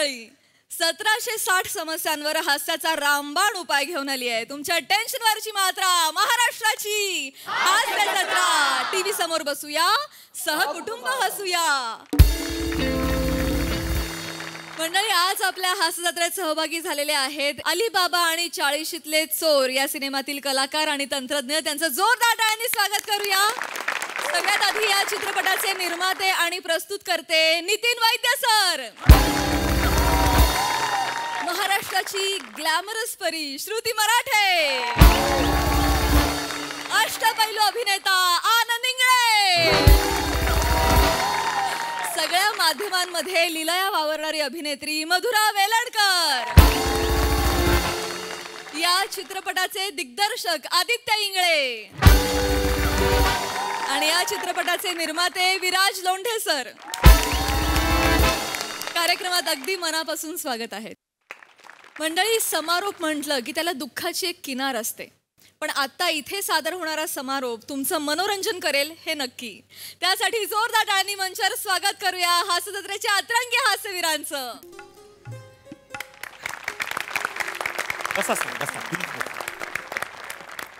मंडळी 1760 समस्यांवर हास्याचा रामबाण उपाय घेऊन आली आहे. तुमच्या टेन्शनवरची मात्रा महाराष्ट्राची हास्य जत्रा. टीव्ही समोर बसूया, सहकुटुंब हसूया. मंडळी, आज आपल्या हास्य जत्रेत सहभागी झालेले आहेत अलीबाबा आणि 40शीतले चोर या सिनेमातील कलाकार आणि तंत्रज्ञ. त्यांचं जोरदार टाळ्यांनी स्वागत करूया. सगळ्यात आधी या चित्रपटाचे निर्माते आणि प्रस्तुतकर्ते नितीन वैद्य सर. महाराष्ट्राची ग्लॅमरस परी श्रुती मराठे. अष्टपैलू अभिनेता आनंद इंगळे. सगळ्या माध्यमांमध्ये लीलया वावरणारी अभिनेत्री मधुरा वेलणकर. या चित्रपटाचे दिग्दर्शक आदित्य इंगळे आणि या चित्रपटाचे निर्माते विराज लोंढे सर. कार्यक्रमात अगदी मनापासून स्वागत आहे. मंडळी, समारोप म्हटलं की त्याला दुःखाची एक किनार असते, पण आता इथे सादर होणारा समारोप तुमचं मनोरंजन करेल हे नक्की. त्यासाठी जोरदार टाळ्यांनी मंचावर स्वागत करूया हास्य जत्रेच्या अतरंगी हास्यवीरांचं.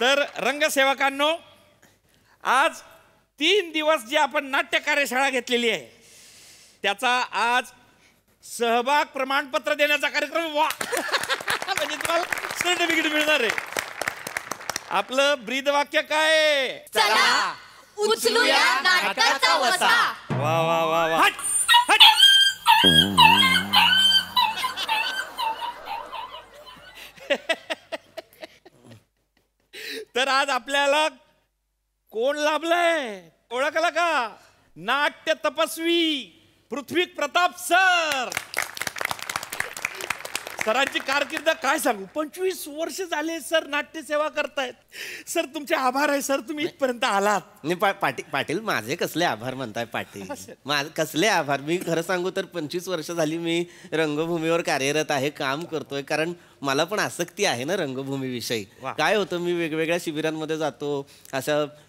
तर रंगसेवकांनो, आज 3 दिवस जी आपण नाट्य कार्यशाळा घेतलेली आहे त्याचा आज सहभाग प्रमाणपत्र देण्याचा कार्यक्रम. वा म्हणजे तुम्हाला सर्टिफिकेट मिळणार आहे. आपलं ब्रीदवाक्य काय? चला उचलूया नाटकाचा वसा. वा वा वा वा. तर आज आपल्याला कोण लाभलंय ओळखलं का? नाट्य तपस्वी पृथ्वी प्रताप सर. सरांची कारकीर्द काय सांगू, 25 वर्ष झाले सर नाट्यसेवा करतायत. सर तुमचे आभार आहे सर, तुम्ही इथपर्यंत आलात. नाही पाटील, माझे कसले आभार म्हणताय पाटील? माझे कसले आभार? मी खरं सांगू तर 25 वर्ष झाली मी रंगभूमीवर कार्यरत आहे, काम करतोय. कारण मला पण आसक्ती आहे ना रंगभूमीविषयी. काय होतं, मी वेगवेगळ्या शिबिरांमध्ये जातो,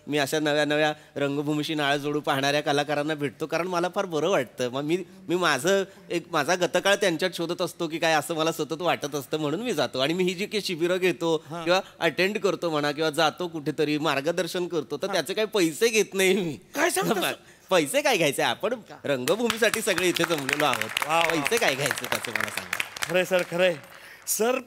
मी अशा नव्या नव्या रंगभूमीशी नाळ जोडू पाहणाऱ्या कलाकारांना भेटतो, कारण मला फार बरं वाटतं. मग मी माझा गतकाळ त्यांच्यात शोधत असतो की काय, असं मला सतत वाटत असतं, म्हणून मी जातो. आणि मी ही जी काही शिबिरं घेतो किंवा अटेंड करतो म्हणा, किंवा जातो कुठेतरी मार्गदर्शन करतो, तर त्याचे काही पैसे घेत नाही मी. काय सांगता? पैसे काय घ्यायचे? आपण रंगभूमीसाठी सगळे इथे जमलेलो आहोत. पैसे काय घ्यायचे त्याचं मला सांगा. खरंय सर, खरंय सर.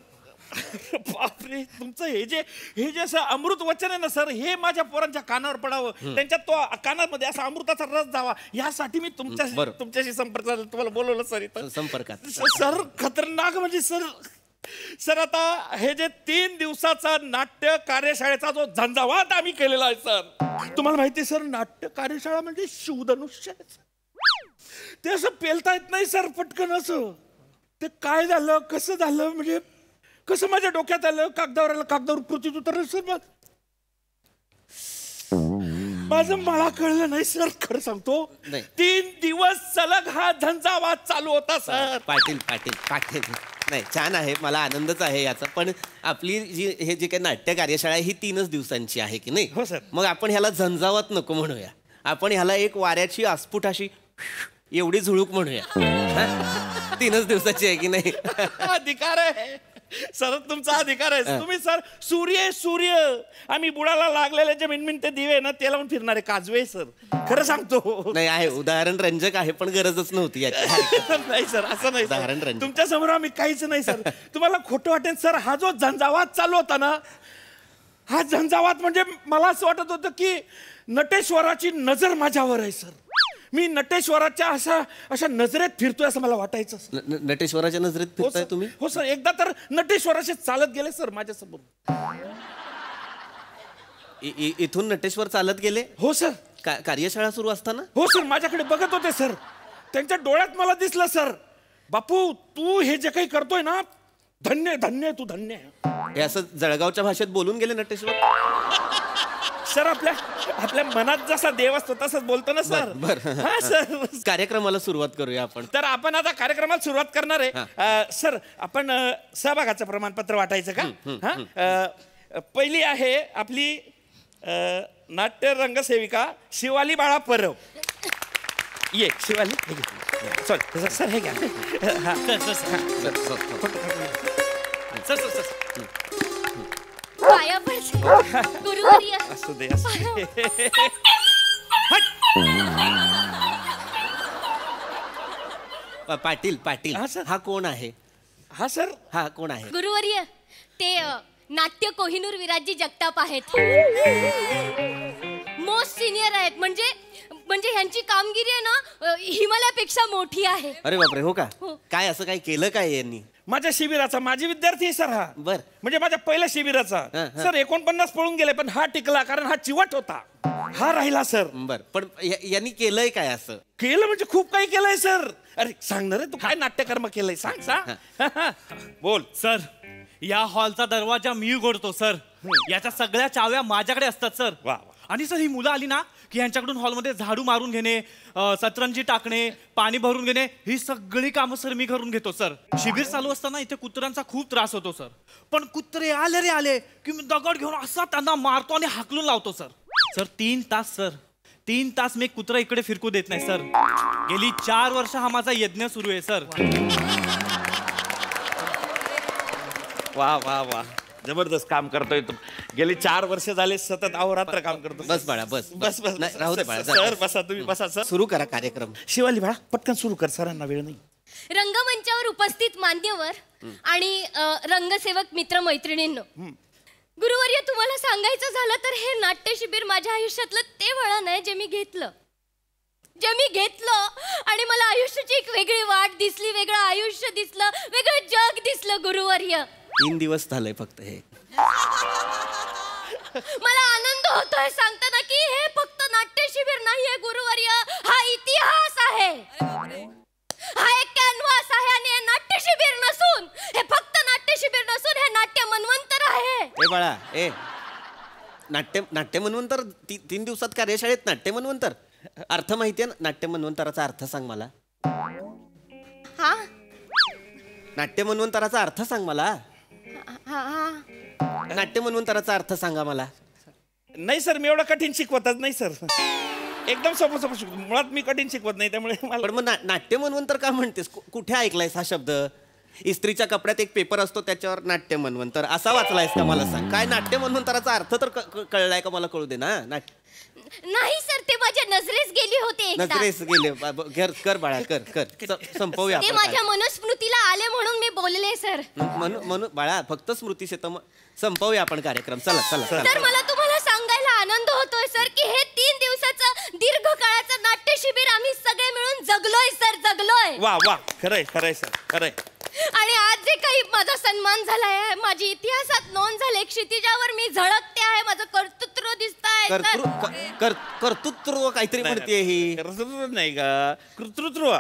बापरे, तुमचं हे जे असं अमृत वचन आहे ना सर, हे माझ्या पोरांच्या कानावर पडावं, त्यांच्या तो कानामध्ये असा अमृताचा रस जावा, यासाठी मी तुमच्याशी संपर्क तुम्हाला बोलवलं सर. इथं संपर्कात सर खतरनाक म्हणजे सर आता हे जे 3 दिवसाचा नाट्य कार्यशाळेचा जो झंझावात आम्ही केलेला आहे सर, तुम्हाला माहिती सर, नाट्य कार्यशाळा म्हणजे शिवधनुष्य. ते असं पेलता येत नाही सर पटकन. असं ते काय झालं, कसं झालं, म्हणजे कसं माझ्या डोक्यात आलं, कागदावर कृतीत उतरलं सर. माझं मला कळलं नाही सर, खरं सांगतो. 3 दिवस सलग हा झंझावात चालू होता सर. पाटील नाही, छान आहे, मला आनंदच आहे याचा. पण आपली हे जे काही नाट्य कार्यशाळा आहे ही 3च दिवसांची आहे की नाही? हो सर. मग आपण ह्याला झंझावात नको म्हणूया, आपण ह्याला एक वाऱ्याची आस्फुट अशी एवढी झुळूक म्हणूया. 3च दिवसाची आहे की नाही? अधिकार आहे सर, तुमचा अधिकार आहे. तुम्ही सर सूर्य आम्ही बुडाला लागलेले जे मिनमिनते दिवे ना ते लावून फिरणारे काजवे सर. खरं सांगतो. नाही आहे, उदाहरण रंजक आहे, पण गरजच नव्हती याची. नाही सर, असं नाही. उदाहरण रंजक तुमच्या समोर आम्ही काहीच नाही सर. तुम्हाला खोटं वाटेल सर, हा जो झंझावात चालू होता ना, हा झंझावात म्हणजे मला असं वाटत होतं की नटेश्वराची नजर माझ्यावर आहे सर. मी नटेश्वराच्या अशा नजरेत फिरतोय असं मला वाटायचं. नटेश्वराच्या नजरेत फिरताय तुम्ही? हो सर, एकदा तर नटेश्वराशी चालत गेले सर माझ्यासमोर. इथून नटेश्वर चालत गेले? हो सर. कार्यशाळा सुरू असताना? हो सर, माझ्याकडे बघत होते सर. त्यांच्या डोळ्यात मला दिसलं सर, बापू तू हे जे काही करतोय ना, धन्य धन्य, तू धन्य. हे असं जळगावच्या भाषेत बोलून गेले नटेश्वर? सर आपल्या मनात जसा देव असतो तसंच बोलतो ना सर. हा सर, कार्यक्रमाला सुरुवात करूया आपण. तर आपण आता कार्यक्रमाला सुरुवात करणार आहे सर. आपण सहभागाचं प्रमाणपत्र वाटायचं का? पहिली आहे आपली नाट्य रंगसेविका शिवाली बाळा परब. ये शिवाली. सॉरी सर हे घ्या हा. सर पाया पडते गुरुवर्य. असू दे असू दे. पाटील पाटील हा, सर. हा कोण आहे? हा सर हा कोण आहे? गुरुवर्य ते नाट्य कोहिनूर विराजी जगताप आहेत. मोस्ट सिनियर आहेत. म्हणजे ह्यांची कामगिरी आहे ना हिमालयापेक्षा मोठी आहे. अरे बापरे, हो का? हो. काय असं काय केलं काय यांनी? माझ्या शिबिराचा माझी विद्यार्थी आहे सर हा. बर. म्हणजे माझ्या पहिल्या शिबिराचा हा. सर 49 पळून गेले पण हा टिकला कारण हा चिवट होता. हा राहिला सर. बर, पण यांनी केलंय काय असं? केलं म्हणजे खूप काही केलंय सर. अरे सांग ना रे तू काय नाट्यकर्म केलंय सांग सांग. बोल. सर या हॉलचा दरवाजा मी उघडतो सर. याच्या सगळ्या चाव्या माझ्याकडे असतात सर. वा, वा. आणि सर ही मुलं आली ना की यांच्याकडून हॉलमध्ये झाडू मारून घेणे, सतरंजी टाकणे, पाणी भरून घेणे, ही सगळी कामं सर मी करून घेतो सर. शिबिर चालू असताना इथे कुत्र्यांचा खूप त्रास होतो सर. पण कुत्रे आले रे आले की मी दगड घेऊन असा त्यांना मारतो आणि हाकलून लावतो सर. सर 3 तास सर 3 तास मी कुत्रा इकडे फिरकू देत नाही सर. गेली 4 वर्ष हा माझा यज्ञ सुरू आहे सर. वा वा वा जबरदस्त काम करतोय तू. गेली 4 वर्ष झाले सतत अहोरात्र काम करतो. बस बाळा बस बस बस नाही, राहू दे बाळा, जा. सर बसा तुम्ही बसा सर. सुरू करा कार्यक्रम. शिवाली बाळा पटकन सुरू कर सरांना वेळ नाही. रंगमंचावर उपस्थित मान्यवर आणि रंगसेवक मित्र मैत्रिणींनो, गुरुवर्य तुम्हाला सांगायचं झालं तर हे नाट्य शिबिर माझ्या आयुष्यातलं ते वळण आहे जे मी घेतलं आणि मला आयुष्याची एक वेगळी वाट दिसली, वेगळं आयुष्य दिसलं, वेगळं जग दिसलं. गुरुवर्य 3 दिवस झालंय फक्त हे. मला आनंद होतोय सांगताना की हे फक्त नाट्य शिबिर नाहीये गुरुवर्य, हा इतिहास आहे. हा एक कॅनव्हास आहे आणि हे नाट्य शिबिर नसून, हे फक्त नाट्य शिबिर नसून हे नाट्य मनवंतर आहे. ए बाळा ए नाट्य मनवंतर 3 दिवसात कार्यशाळेत नाट्य मनवंतर अर्थ माहितीये ना? नाट्य मनवंतराचा अर्थ सांग मला. हा नाट्य मनवंतराचा अर्थ सांग मला. हा हा नाट्य मनवंतराचा अर्थ सांगा मला. नाही सर मी एवढं कठीण शिकवतच नाही सर. एकदम सोपं सोपं शिकवतो. मुळात मी कठीण शिकवत नाही त्यामुळे मला. पण मग नाट्य मनवंतर का म्हणतेस? कुठे ऐकलायस हा शब्द? इस्त्रीच्या कपड्यात एक पेपर असतो त्याच्यावर नाट्य मनवंतर असा वाचलायस का? मला सांग काय नाट्य मनवंतराचा अर्थ तर कळलाय का मला? कळू दे ना. नाही सर, ते माझ्या नजरेस गेली होते एकदा. नजरेस गेले. कर बाळा कर संपवूया ते आपण माझ्या मनस्मृतीला आले म्हणून मी बोलले सर. म्हणून बाळा फक्त स्मृतीश येतं. संपवूया आपण कार्यक्रम. चला चला तर मला तुम्हाला सांगायला आनंद होतोय सर की हे 3 दिवसाचं दीर्घ काळाचं नाट्य शिबिर आम्ही सगळे मिळून जगलोय सर, जगलोय. वा वा खरंय खरंय सर खरंय. आणि आज जे काही माझा सन्मान झालाय, माझी इतिहासात नोंद झाली, क्षितिजावर मी झळकते आहे, माझं कर्तृत्व दिसतंय सर. कर्तृत्व काहीतरी म्हणते ही. कर्तृत्व नाही का कर्तृत्व.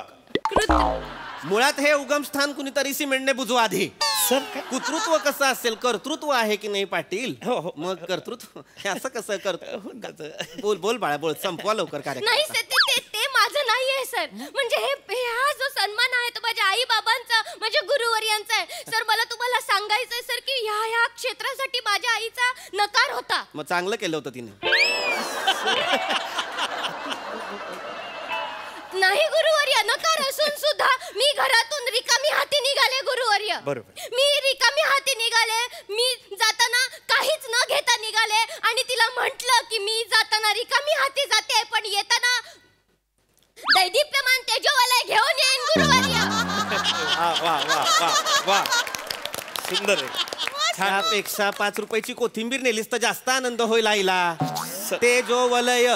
मुळात हे उगमस्थान कुणीतरी सिमेंटने बुजू आधी. सर काय कुतृत्व कसं असेल? कर्तृत्व आहे की नाही पाटील? हो. मग कर्तृत्व हे असं कसं? बोल बाळा बोल. संपवा लवकर कार्यक्रम. नाही सर, ते माझं नाहीये सर. म्हणजे हा जो सन्मान आहे तो माझ्या आई बाबांचा, माझ्या गुरुवर्यांचा आहे सर. मला तुम्हाला सांगायचंय सर की ह्या क्षेत्रासाठी माझ्या आईचा नकार होता. मग चांगलं केलं होतं तिने. नाही गुरुवर्य, नकार असून सुद्धा मी घरातून रिकामी हाती निघाले गुरुवर्य. बरोबर. मी रिकामी हाती निघाले. मी जाताना काहीच न घेता निघाले आणि तिला म्हटलं की मी जाताना रिकामी हाती जाते पण येताना दैदिप्यमान तेजोवलय घेऊन येईन गुरुवर्य. वा वा वा वा वा सुंदर आहे. त्यापेक्षा 5 रुपयाची कोथिंबीर नेलीस तर जास्त आनंद होईल आईला. तेजोवलय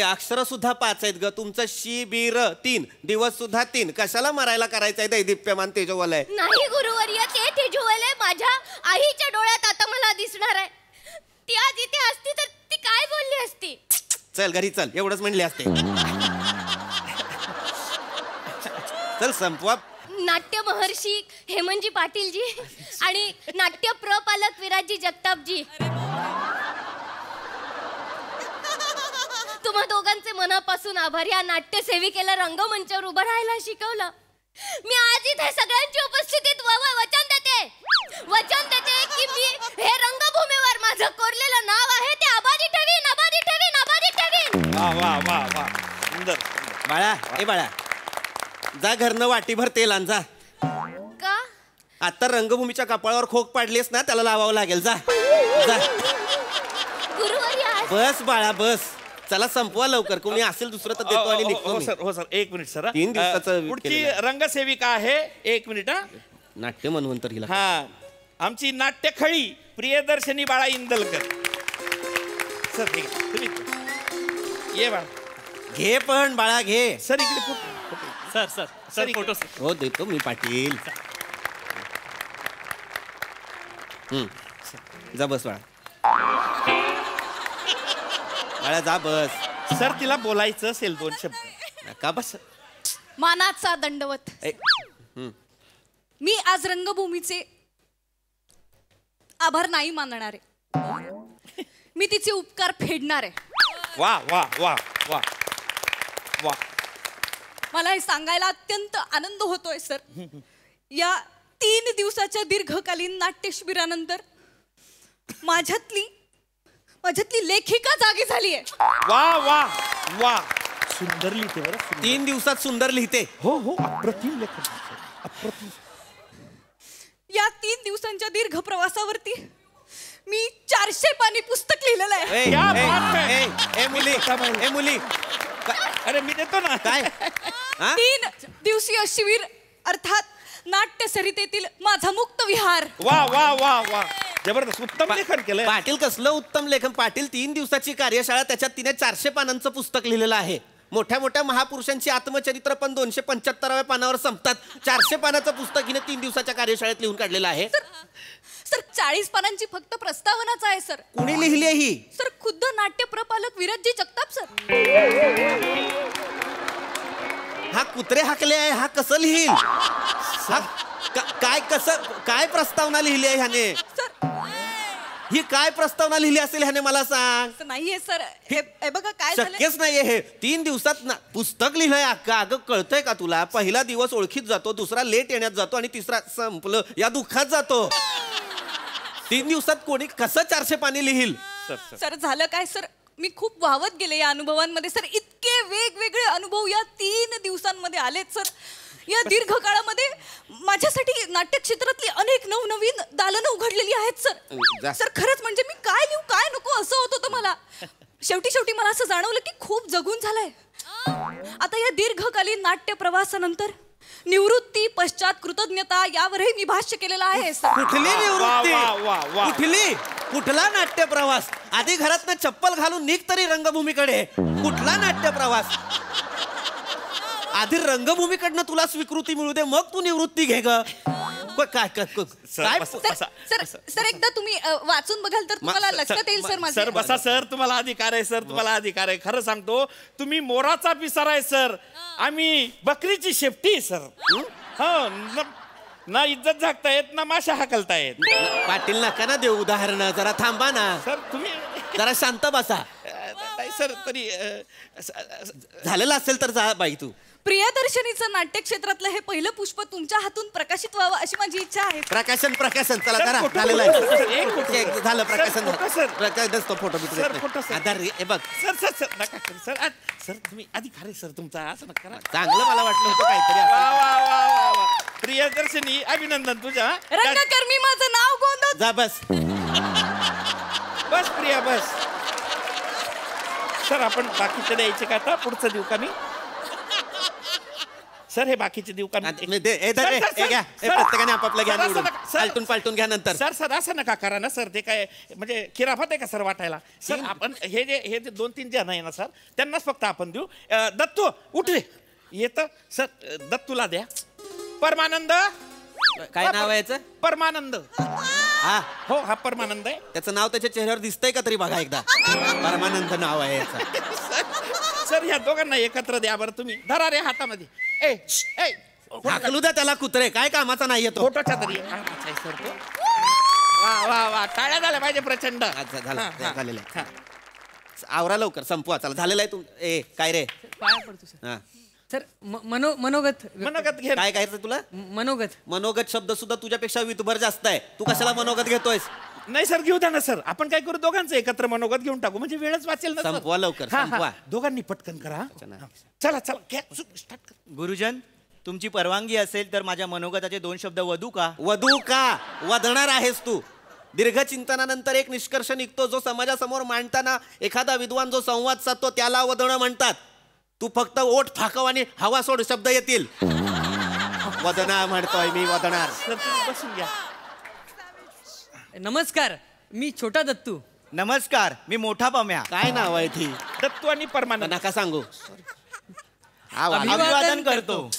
अक्षर सुद्धा 5 आहेत ग. तुमचं शिबिर 3 दिवस सुद्धा 3. कशाला मारायला करायचंय दैदिप्यमान तेजोवलय? नाही गुरुवर्य, ते तेजोवलय माझ्या आईच्या डोळ्यात आता मला दिसणार आहे. ती आज इथे असती तर ती काय बोलली असती? चल घरी चल एवढंच म्हणले असते. चल संपवा. नाट्य महर्षी हेमंतजी पाटीलजी आणि नाट्य प्रपालक विराजी जगतापजी, तुम्हा दोघांचे मनापासून आभार. या नाट्य सेविकेला रंगमंचावर उभं राहायला शिकवलं. मी आज इथे सगळ्यांच्या उपस्थितीत वचन देते की मी हे रंगभूमीवर माझं कोरलेलं नाव आहे ते आबादी ठेवीन. वा वा वा वा सुंदर. बाळा जा घरनं वाटीभर तेल आण जा. का आता रंगभूमीच्या कपाळावर खोक पाडलीस ना त्याला लावावं लागेल. जा जा. गुरुवर्य बस बाळा बस. चला संपवा लवकर. कोणी असेल दुसरं तर देतो आणि निघतो हो मी. सर हो सर एक मिनिट सर 3 दिवसाचं पुढची केलेलं रंगसेविका आहे. एक मिनिट हा. नाट्य म्हणून हिला हा आमची नाट्यखळी प्रियदर्शनी बाळा इंदलकर. सर ठीक आहे. तुम्ही ये बाळा. घे पण बाळा घे. सर इकडे सर सर सर इकडे. फोटो हो देतो मी पाटील. जा बस बाळा. बाळा जा बस. सर तिला बोलायचं असेल 2 शब्द. का बस. मानाचा दंडवत. मी आज रंगभूमीचे आभार नाही मानणार आहे. मी तिचे उपकार फेडणार आहे. वा वा वा वा वा. मला हे सांगायला अत्यंत आनंद होतोय सर. या 3 दिवसाच्या दीर्घकालीन नाट्य शिबिरानंतर माझ्यातली लेखिका जागी झाली आहे. वा वा वा. सुंदर लिहिते बरं. 3 दिवसात सुंदर लिहिते. हो हो अप्रतिम लेखन. अप्रतिम. या 3 दिवसांच्या दीर्घ प्रवासावरती मी 400 पानी पुस्तक लिहिलेलं आहे. ए, क्या ए, बात है. ए, ए, मुली ए मुली अरे मी देतो ना. काय हा? 3 दिवसीय शिबिर अर्थात नाट्य सरितेतील माझा मुक्त विहार. वा वा वा वा. जबरदस्त उत्तम लेखन केलंय. पाटील कसलं उत्तम लेखन. पाटील 3 दिवसाची कार्यशाळा त्याच्यात तिने 400 पानांचं पुस्तक लिहिलेलं आहे. मोठ्या मोठ्या महापुरुषांची आत्मचरित्र पण 275व्या पानावर संपतात. 400 पानाचं पुस्तक हिने 3 दिवसाच्या कार्यशाळेत लिहून काढलेलं आहे. सर 40 पानांची फक्त प्रस्तावनाच आहे सर. कुणी लिहिली आहे ही. सर खुद्द नाट्य प्रपालक विराजजी जगताप सर. हा कुत्रे हाकले आहे. हा कसं लिहिल. हा काय कसं काय प्रस्तावना लिहिली आहे ह्याने. सर ही काय प्रस्तावना लिहिली असेल ह्याने मला सांग. असं नाहीये सर. हे बघा काय झालं. शक्यच नाहीये हे. 3 दिवसात पुस्तक लिहिलंय अक्का. अगं कळतंय का तुला. पहिला दिवस ओळखीत जातो, दुसरा लेट येण्यात जातो आणि तिसरा संपलं या दुःखात जातो. 3 दिवसात कोणी कसं 400 पानी लिहिल. सर झालं काय सर. मी खूप वाहवत गेले या अनुभवांमध्ये सर. इतके वेगवेगळे अनुभव या 3 दिवसांमध्ये आलेत सर. या दीर्घ काळामध्ये माझ्यासाठी नाट्य क्षेत्रातली अनेक नवनवीन दालनं उघडलेली आहेत सर. सर खरंच म्हणजे मी काय लिहू काय नको असं होत होतं मला. शेवटी मला असं जाणवलं की खूप जगून झालंय. आता या दीर्घकालीन नाट्य प्रवासानंतर निवृत्ती पश्चात कृतज्ञता यावरही मी भाष्य केलेलं आहे सर. कुठली वा, निवृत्ती. वा, वा, वा. कुठला नाट्य प्रवास. आधी घरातनं चप्पल घालून निघ तरी रंगभूमीकडे. कुठला नाट्य प्रवास. आधी रंगभूमीकडनं तुला स्वीकृती मिळू दे मग तू निवृत्ती घे ग. काय सर एकदा तुम्ही वाचून बघाल तर तुम्हाला लक्षात येईल सर. माझं सर बसा सर. तुम्हाला अधिकार आहे सर. तुम्हाला अधिकार आहे. खरं सांगतो तुम्ही मोराचा पिसारा आहे सर. आम्ही बकरीची शेपटी सर. हो ना इज्जत झाकता येत ना माशा हाकलता येत. पाटील नका ना देऊ उदाहरण. जरा थांबा ना. सर तुम्ही जरा शांत बसा. नाही सर तरी झालेलं असेल तर जा बाई तू. प्रियदर्शनीचं नाट्य क्षेत्रातलं हे पहिलं पुष्प तुमच्या हातून प्रकाशित व्हावं अशी माझी इच्छा आहे. प्रकाशन चला सर, जरा फोटो- झालेलं एक झालं प्रकाशन. Photo, sir. Photo sir, photo, sir. Aadhaar हे बघ सर नका करू, सर सर तुम्ही अधिकार आहे सर तुमचा. असं नका करा. चांगलं मला वाटलं होतं काहीतरी वा असं. वा वा वा वा. प्रियदर्शनी अभिनंदन तुझ्या. रंगकर्मी माझं नाव गोंधळ. जा बस. बस प्रिया बस. सर आपण बाकीचे द्यायचे का आता. पुढचं देऊ का मी. सर हे बाकीचे देऊ का मी. प्रत्येकाने आपापलं घ्या निवडून. पालटून पालटून घ्या नंतर. सर असं नका करा ना सर. ते काय म्हणजे खिराफत आहे का सर वाटायला. सर आपण हे जे 2-3 जण आहे ना सर त्यांनाच फक्त आपण देऊ. दत्तू उठ रे. येतं सर दत्तूला द्या. परमानंद. काय नाव आहे याचं. परमानंद. हा हो हा परमानंद आहे. त्याचं नाव त्याच्या चेहऱ्यावर दिसतंय का तरी बघा एकदा. परमानंद नाव आहे याचं. सर ह्या दोघांना एकत्र द्या बरं तुम्ही. धरा रे हातामध्ये. ए हाकलू द्या त्याला कुत्रे. काय कामाचा नाही येतो. फोटोच्या तरी सर तो. वा वा वा. टाळ्या झाल्या पाहिजे प्रचंड. झालेलं आहे. आवरा लवकर संपवा चला. झालेलं आहे तू. ए काय रे. हा सर मनोगत मनोगत घे. काय काय तुला. मनोगत शब्द सुद्धा तुझ्यापेक्षा वितभर जास्त आहे. तू कशाला मनोगत घेतोयस. नाही सर घेऊ द्या ना सर. आपण काय करू दोघांचं एकत्र मनोगत घेऊन टाकू म्हणजे वेळच वाचेल ना सर. संपवा लवकर हा, हा. संपवा. दोघांनी पटकन करा. चला घ्या. स्टार्ट कर. गुरुजन तुमची परवानगी असेल तर माझ्या मनोगताचे 2 शब्द वधू का? वधू का वधणार आहेस तू? दीर्घ चिंतनानंतर एक निष्कर्ष निघतो जो समाजासमोर मांडताना एखादा विद्वान जो संवाद साधतो त्याला वधणं म्हणतात. तू फक्त ओठ फाकव आणि हवा सोड शब्द येतील. वदना म्हणतोय मी, वदणार. सर तुम्ही बसून घ्या. नमस्कार, मी छोटा दत्तू. नमस्कार, मी मोठा पम्या. काय नाव आहे ती? दत्तू आणि परमानंद. नका सांगू. अभिवादन करतो.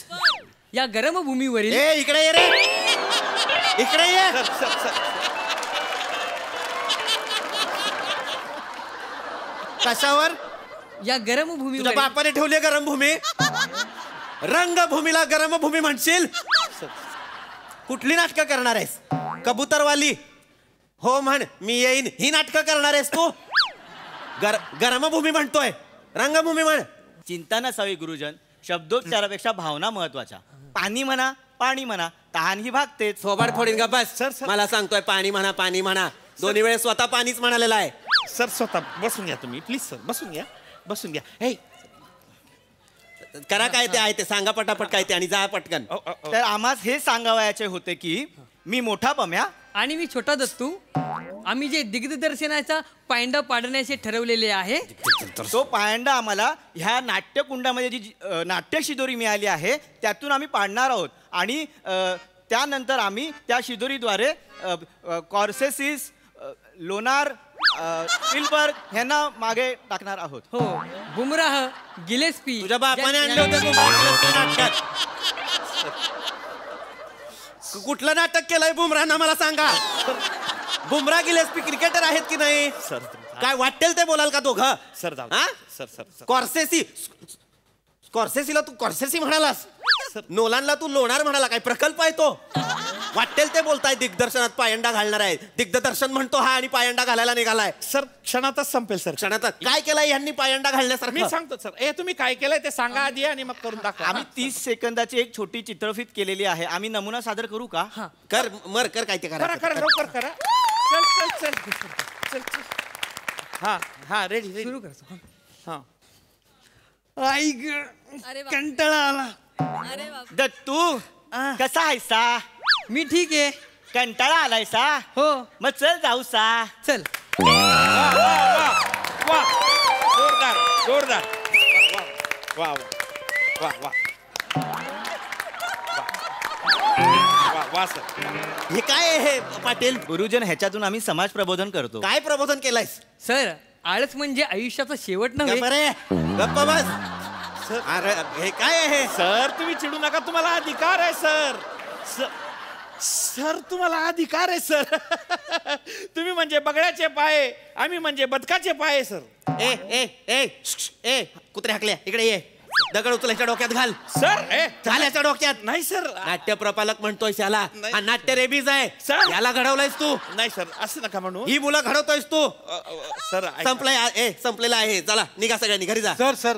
या गरम भूमीवरील ए इकडे ये रे, इकडे ये. कशावर? या गरम तुझ्या भूमीवर बापाने ठेवली गरम भूमी? रंगभूमीला गरम भूमी म्हणशील? कुठली नाटकं करणार आहेस? कबूतरवाली हो म्हण, मी येईन ही नाटकं करणार आहेस तू? गरम भूमी म्हणतोय, रंगभूमी म्हण. चिंता नसावी गुरुजन, शब्दोच्चारापेक्षा भावना महत्वाच्या. पाणी म्हणा, पाणी म्हणा, तहान ही भागतेच. सोबाड फोडीन का बस. सर. मला सांगतोय पाणी म्हणा, पाणी म्हणा. दोन्ही वेळेस स्वतः पाणीच म्हणालेला आहे. सर स्वतः बसून घ्या तुम्ही प्लीज सर, बसून घ्या, बसून घ्या. हे करा काय ते आहे ते सांगा पटापट काय ते आणि जा पटकन. तर आम्हास हे सांगावयाचे होते की मी मोठा पम्या आणि मी छोटा दत्तू, आम्ही जे दिग्दर्शनाचा पायंडा पाडण्याचे ठरवलेले आहे तो पायंडा आम्हाला ह्या नाट्यकुंडामध्ये जी नाट्य शिदोरी मिळाली आहे त्यातून आम्ही पाडणार आहोत. आणि त्यानंतर आम्ही त्या शिदोरीद्वारे कॉर्सेसिस, लोणार, स्पिलबर्ग ह्यांना मागे टाकणार आहोत. हो, बुमराह, गिलेस्पी. तुझ्या बापाने आणले होते नाटकात. कुठलं नाटक केलंय बुमराहनं मला सांगा. बुमराह गिलेस्पी क्रिकेटर आहेत की नाही? सर काय वाटेल ते बोलाल का दोघं? सर जाऊ हा? Sir sir sir. कॉर्सेसीला तू कॉर्सेसी म्हणालास, नोलानला तू लोणार म्हणाला. काय प्रकल्प आहे तो? वाटेल ते बोलताय. दिग्दर्शनात पायंडा घालणार आहे. दिग्दर्शन म्हणतो हा आणि पायंडा घालायला निघालाय. सर क्षणातच संपेल सर. क्षणात काय केलंय यांनी पायंडा मी घालण्यासारखं? सांगतो सर. ए तुम्ही काय केलंय ते सांगा आधी आणि मग करून दाखवा. आम्ही 30 सेकंदाची एक छोटी चित्रफित केलेली आहे. आम्ही नमुना सादर करू का? कर मर कर काय ते करा करा. करा लवकर करा. चल चल चल चल चल. हा हा रेडी रेडी. सुरू करतो. हा आई अरे वा. कंटाळा आला. अरे बाप. दत्तू कसा आहेसा? मी ठीक आहे. कंटाळा आलायसा? हो, मग चल जाऊसा. चल. वा जोरदार जोरदार. वा वा वा वा वा वा सर. हे काय आहे हे पाटील? गुरुजन, ह्याच्यातून आम्ही समाज प्रबोधन करतो. काय प्रबोधन केलंयस? सर, आळस म्हणजे आयुष्याचा शेवट नव्हे. गप्प रे, गप्प बस. अरे हे काय आहे? सर तुम्ही चिडू नका, तुम्हाला अधिकार आहे सर. सर तुम्हाला अधिकार आहे सर. तुम्ही म्हणजे बगड्याचे पाय, आम्ही म्हणजे बदकाचे पाय सर. ए ए ए ए कुत्रे हाकल्या इकडे ये. दगड उचलायच्या डोक्यात घाल. सर ए झाल्याच्या डोक्यात. नाही सर. नाट्य प्रपालक म्हणतोय याला. नाही. हा नाट्य रेबीज आहे. सर. याला घडवलंयस तू. नाही सर असं नका म्हणू. ही मुलं घडवतोयस तू. सर संपलंय संपलेलं आहे. चला निघा सगळ्यांनी घरी जा. सर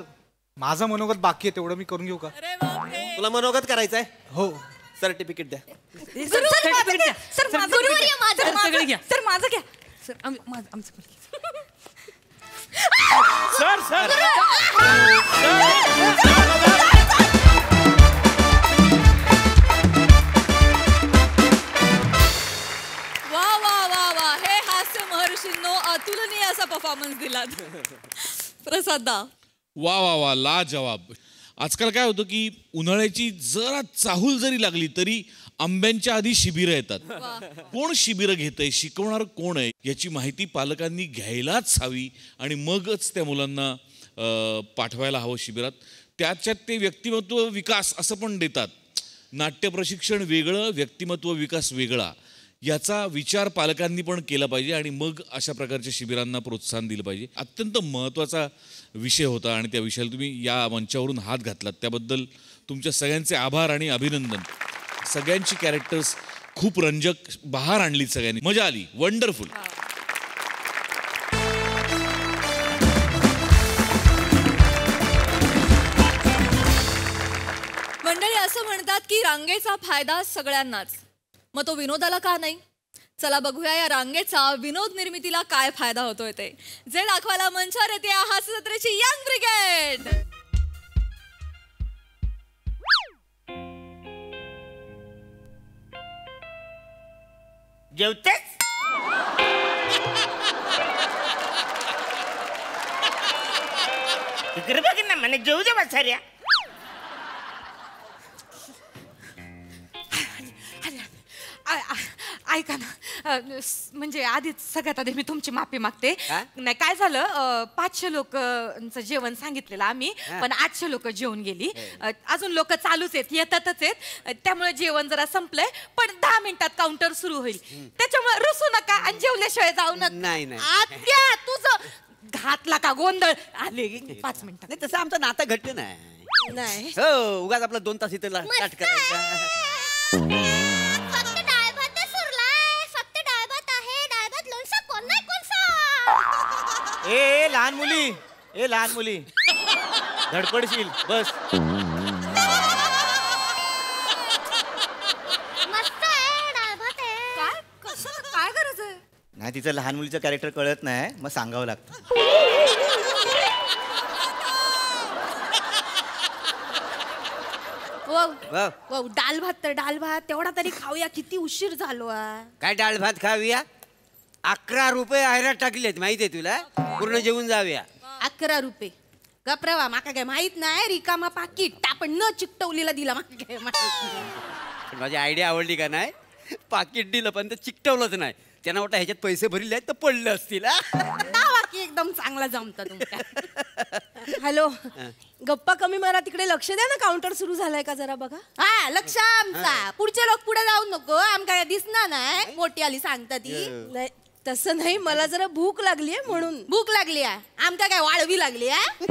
माझं मनोगत बाकी आहे, तेवढं मी करून घेऊ का? अरे बापरे. तुला मनोगत करायचंय? हो. सर्टिफिकेट द्या. सर, certificate घ्या. सर, सर, गुरुवर्य, माझं, सर, माझं. सगळं घ्या. सर माझं घ्या. सर, आमचं पण घ्या. सर सर वा वा वा वा. हे हास्य महर्षींनो अतुलनीय असा परफॉर्मन्स दिलात. प्रसादा. वा वा वा ला जवाब. आजकाल काय होतं की उन्हाळ्याची जरा चाहूल जरी लागली तरी आंब्यांच्या आधी शिबिरं येतात. कोण शिबिरं घेतंय, शिकवणार कोण आहे याची माहिती पालकांनी घ्यायलाच हवी आणि मगच त्या मुलांना पाठवायला हवं शिबिरात. त्याच्यात ते व्यक्तिमत्व विकास असं पण देतात. नाट्य प्रशिक्षण वेगळं, व्यक्तिमत्व विकास वेगळा, याचा विचार पालकांनी पण केला पाहिजे आणि मग अशा प्रकारच्या शिबिरांना प्रोत्साहन दिलं पाहिजे. अत्यंत महत्त्वाचा विषय होता आणि त्या विषयाला तुम्ही या मंचावरून हात घातलात त्याबद्दल तुमच्या सगळ्यांचे आभार आणि अभिनंदन. सगळ्यांची कॅरेक्टर्स खूप रंजक, बहार आणली सगळ्यांनी, मजा आली. वंडरफुल. मंडळी असं म्हणतात की रांगेचा फायदा सगळ्यांनाच, मग तो विनोदाला का नाही? चला बघूया या रांगेचा विनोद निर्मितीला काय फायदा होतोय ते. जे दाखवायला मंचावर येते हास्य जत्रेची यंग ब्रिगेड. जेवतेस इकडे बघ ना म्हणे जेवू दे बसाऱ्या. ऐका ना म्हणजे आधीच सगळ्यात आधी मी तुमची माफी मागते. नाही काय झालं 500 लोकांचं जेवण सांगितलेलं आम्ही पण 800 लोक जेवून गेली. अजून लोक चालूच आहेत येतातच आहेत त्यामुळे जेवण जरा संपलंय पण 10 मिनिटात काउंटर सुरू होईल त्याच्यामुळे रुसू नका आणि जेवल्याशिवाय जाऊ नका. नाही आत्या तुझं घातला का गोंधळ आले 5 मिनिटात. नाही तसं आमचं नातं घट्ट नाही हो उगाच आपला 2 तास इथे नाट करायचा. ए लहान मुली धडपडशील बस. काय गरज आहे. नाही तिचं लहान मुलीचं कॅरेक्टर कळत नाही मग सांगावं लागतं. डाल भात तर डाल भात तेवढा तरी खाऊया किती उशीर झालो. काय डाळ भात खाऊया 11 रुपये आयरात टाकलेत माहितीये तुला पूर्ण जेवून जाऊया. 11 रुपये गप्रवा माका काय माहित नाही रिकामा पाकिट आपण न चिकटवलेला दिला माका काय पण माझी आयडिया आवडली का नाही पाकिट दिलं पण ते चिकटवलंच नाही त्यांना वाटतं ह्याच्यात पैसे भरले आहेत तर पडलं असतील. वाक्य एकदम चांगला जमता तुमच्या. हॅलो गप्पा कमी मारा तिकडे लक्ष द्या ना काउंटर सुरू झालाय का जरा बघा. हा लक्ष आमचा पुढचे लोक पुढे जाऊ नको आमका दिसणार नाही मोठी आली सांगता ती. तसं नाही मला जरा भूक लागली आहे म्हणून. भूक लागली आहे आमका काय वाळवी लागली आहे.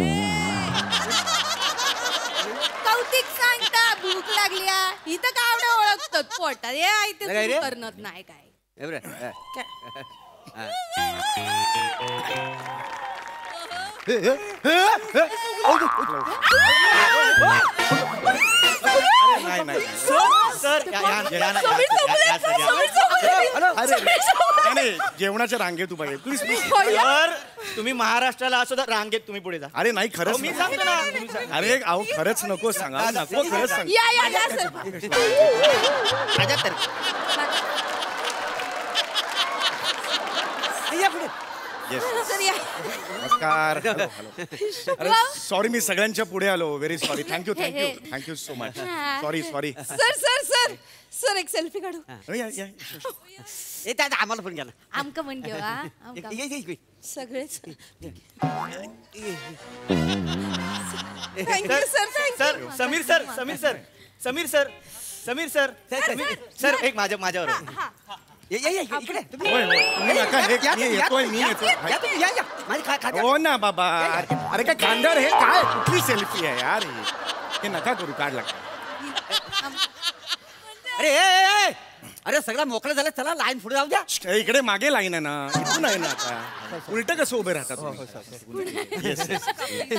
कौतिक सांगता भूक लागली आहे इथं कावडं ओळखतात पोटात हे इथे करणार नाही काय. जेवणाच्या रांगेत उभा आहे प्लीज. तुम्ही महाराष्ट्राला असं तर रांगेत तुम्ही पुढे जा. अरे नाही खरंच मी सांगतो ना. अरे अहो खरंच नको सांगा नको खरंच सांग. नमस्कार. अरे सॉरी मी सगळ्यांच्या पुढे आलो very sorry. Thank you so much. Sorry sir एक सेल्फी काढू. आम्हाला पण घ्या ना. आमका पण घेऊ सगळेच. Thank you sir. समीर सर एक माझ्यावर इकडे हो ना बाबा. अरे काय खांदार हे काय कुठली सेल्फी आहे यार हे नका करू काढला. अरे सगळं मोकळं झालं चला लाईन पुढे जाऊ द्या. इकडे मागे लाईन आहे ना इथून आहे ना आता उलट कसं उभे राहतात.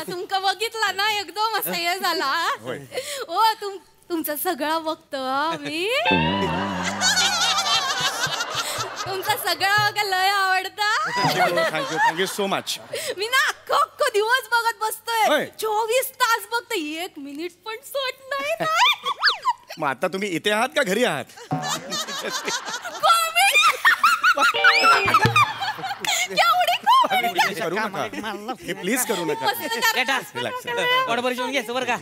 तुमका बघितला ना एकदम असं हे झाला. ओ तुमचा सगळा बघतो मी. तुमचा सगळा लय आवडता. Thank you so much. मी ना अख्खा दिवस बघत बसतोय 24 तास बघतोय 1 मिनिट पण सोड नाही. मग आता तुम्ही इथे आहात का घरी आहात. करू नका हे प्लीज करू नका. जेवून घ्यायचं बरं का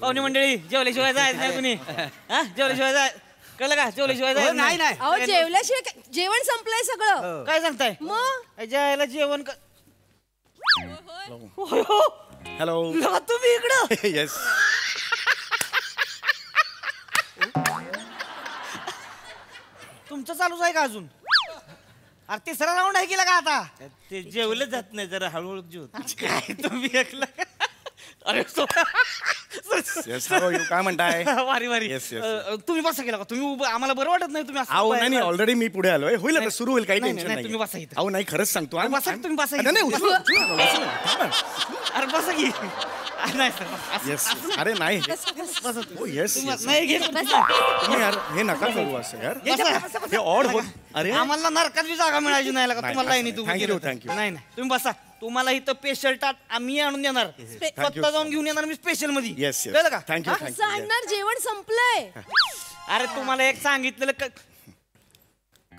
पाहुणे मंडळी जेवल्याशिवाय जायचं नाही कुणी. जेवल्याशिवाय जाय कळलं का जेवल्याशिवाय जायचं नाही. अहो जेवल्याशिवाय जेवण संपलंय सगळं. काय सांगताय मग जेवायला जेवण हॅलो तुम्ही इकडं. येस तुमचं चालूच आहे का अजून. अरे तिसरा राऊंड आहे केला का आता. ते जेवलं जात नाही जरा हळूहळू जेव. काय तुम्ही ऐकलं का. अरे काय म्हणताय. वारी तुम्ही बसा केला का तुम्ही आम्हाला बरं वाटत नाही तुम्ही. अहो नाही ऑलरेडी मी पुढे आलोय होईल आता सुरू होईल काही टेन्शन नाही. तुम्ही बसा इथं. अहो नाही खरंच सांगतो बसा तुम्ही बसा. अरे बसा की. येस अरे नाही येस तुम्ही यार हे नका करू असं यार हे ऑड होत. अरे आम्हाला नरकात बी जागा मिळायची नाही का तुम्हाला. थँक्यू नाही तुम्ही बसा तुम्हाला इथं स्पेशल टाट आम्ही आणून देणार. स्वतः जाऊन घेऊन येणार मी स्पेशल मध्ये. येस कळलं का. थँक्यू सांगणार जेवण संपलंय. अरे तुम्हाला एक सांगितलेलं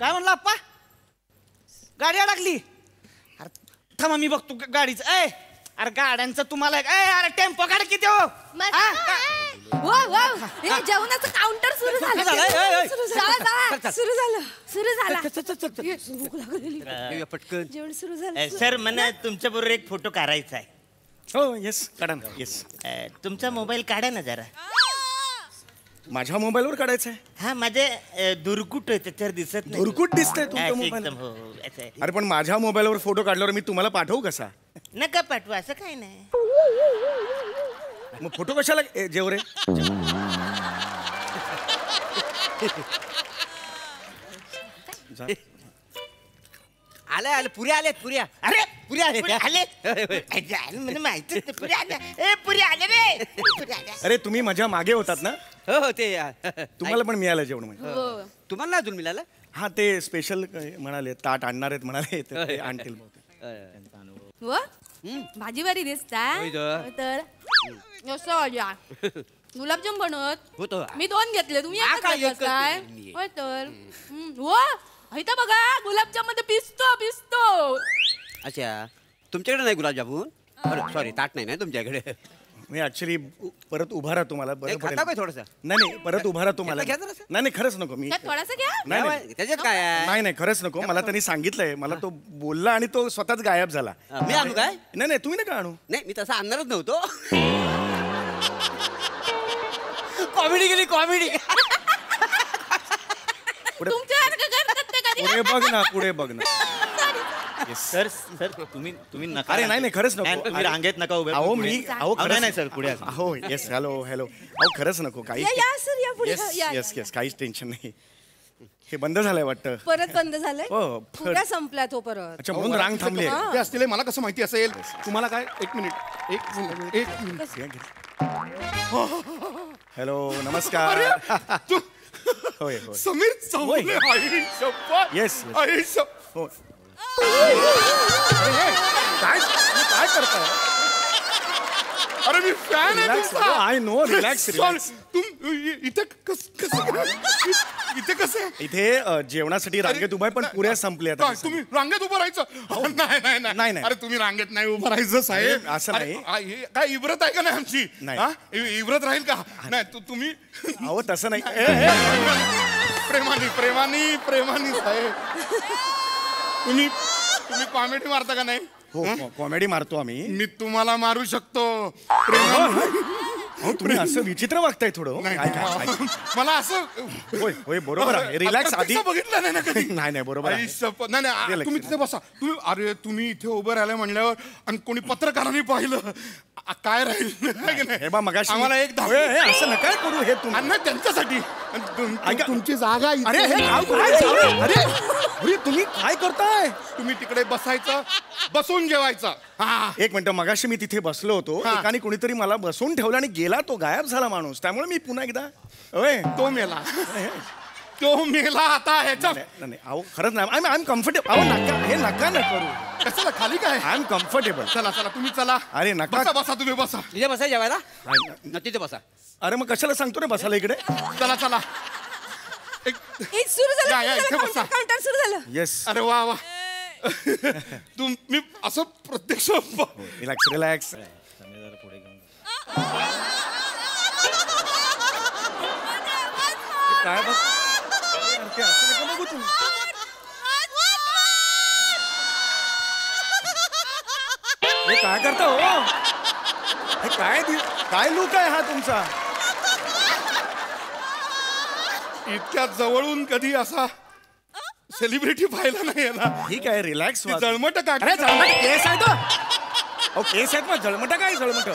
काय म्हणला आप्पा? गाडी अडकली. अरे थांबा मी बघतो गाडीच. अरे गाड्यांचं तुम्हाला अरे टेम्पो काढ किती हो. जेवणाचं काउंटर सुरू झालं. पटकन जेवण सुरू झालं. सर मला तुमच्या बरोबर एक फोटो काढायचा आहे. हो येस काढा ना. येस तुमचा मोबाईल काढा ना जरा. माझ्या मोबाईलवर काढायचं आहे. हा माझे दुर्कुट त्याच्यावर दिसत नाही. दुर्कुट दिसतंय तुमच्या एकदम, मोबाईल. हो, असं आहे. अरे पण माझ्या मोबाईलवर फोटो काढल्यावर मी तुम्हाला पाठवू कसा? नका पाठवा असं काय नाही. मग फोटो कशाला जेव रे? आले आले पुऱ्या आल्यात पुऱ्या. अरे पुऱ्या आले म्हणजे माहितीच नाही. पुऱ्या आल्या. पुऱ्या आले रे. पुऱ्या आल्या. अरे तुम्ही माझ्या मागे होतात ना. हो ते तुम्हाला पण मिळालं जेवण म्हणजे. तुम्हाला नाही अजून मिळालं. हा ते स्पेशल म्हणाले ताट आणणार आहेत म्हणाले तर ते आणतील बहुतेक. भाजी बारी दिसताय तर गुलाबजाम बनवत मी 2 घेतले. तुम्ही एकच काय होय तर इथं बघा गुलाबजाम मध्ये पिसतो. अच्छा तुमच्याकडे नाही गुलाबजामुन? सॉरी ताट नाही ना तुमच्याकडे. मी ऍक्च्युली परत उभा राहतो मला बरं पडेल. खाता काय थोडस? नाही परत उभा राहतो मला. नाही खरंच नको. मी थोडासा घ्या. नाही त्याच्यात काय आहे? नाही खरंच नको. मला त्यांनी सांगितलंय. मला तो बोलला आणि तो स्वतःच गायब झाला. मी आणू काय? नाही तुम्ही नका आणू. नाही मी तसं आणणारच नव्हतो. कॉमेडी गेली कॉमेडी. पुढे बघ ना पुढे बघ ना. सर सर तुम्ही नका. अरे नाही खरंच नको. तुम्ही रांगेत नका उभे. अहो मी खरं नाही सर पुढे. हो येस हॅलो अहो खरंच नको. काही येस काहीच टेन्शन नाही. हे बंद झालंय वाटतं. परत बंद झालंय. हो पुरा संपला तो परत. अच्छा म्हणून रांग थांबली. ते असतील मला कसं माहिती असेल. तुम्हाला काय एक मिनिट. हॅलो नमस्कार. होय समीर चौगुले. येस हो. काय करताय? अरे मी फॅन आहे तुमचा. I know. रिलॅक्स. इथे कसं इथे जेवणासाठी रांगेत उभा आहे पण पुऱ्या संपल्या. तुम्ही रांगेत उभं राहायचं? नाही अरे तुम्ही रांगेत नाही उभं राहायचं साहेब. असं नाही. काय इब्रत आहे का नाही आमची? इब्रत राहील का नाही? तुम्ही अहो तसं नाही. प्रेमानी साहेब. तुम्ही कॉमेडी मारता का नाही? हो कॉमेडी मारतो आम्ही. मी तुम्हाला मारू शकतो. तुम्ही असं विचित्र वागताय थोडं. मला असं होय बरोबर आहे. रिलॅक्स. आधी बघितलं नाही ना कधी. नाही बरोबर आहे. नाही तुम्ही तिथे बसा. तुम्ही इथे उभं राहिलं म्हणल्यावर आणि कोणी पत्रकारांनी पाहिलं काय राहील. हे बा मगाशी आम्हाला एक असं नका करू. हे तुम्ही त्यांच्यासाठी तुमची जागा. अरे तुम्ही काय करताय? तुम्ही तिकडे बसायचं, बसून जेवायचं. एक मिनिट. मगाशी मी तिथे बसलो होतो. एकाने कोणीतरी मला बसून ठेवला आणि गेला. तो गायब झाला माणूस. त्यामुळे मी पुन्हा एकदा तो मेला आता ह्याचा. नाही अहो खरंच नाही. I am comfortable. अहो नका हे नका न करू. कशाला खाली काय? I am comfortable. चला तुम्ही चला. अरे नका. बसा तुम्ही बसा. तिथे बसा जेवायला. तिथे बसा. अरे मग कशाला सांगतो रे बसायला इकडे. चला सुरू झालं. काउंटर सुरू झालं. येस. अरे वा तुम्ही असं प्रत्यक्ष. रिलॅक्स. काय बघ बघू तुम्ही. हे काय करता हो? हे काय लुक आहे हा तुमचा? इतक्या जवळून कधी असा सेलिब्रिटी पाहिला नाही ना. ठीक आहे रिलॅक्स. जळमट काय? केस आहे तो. केस आहेत मग जळमट काय? जळमट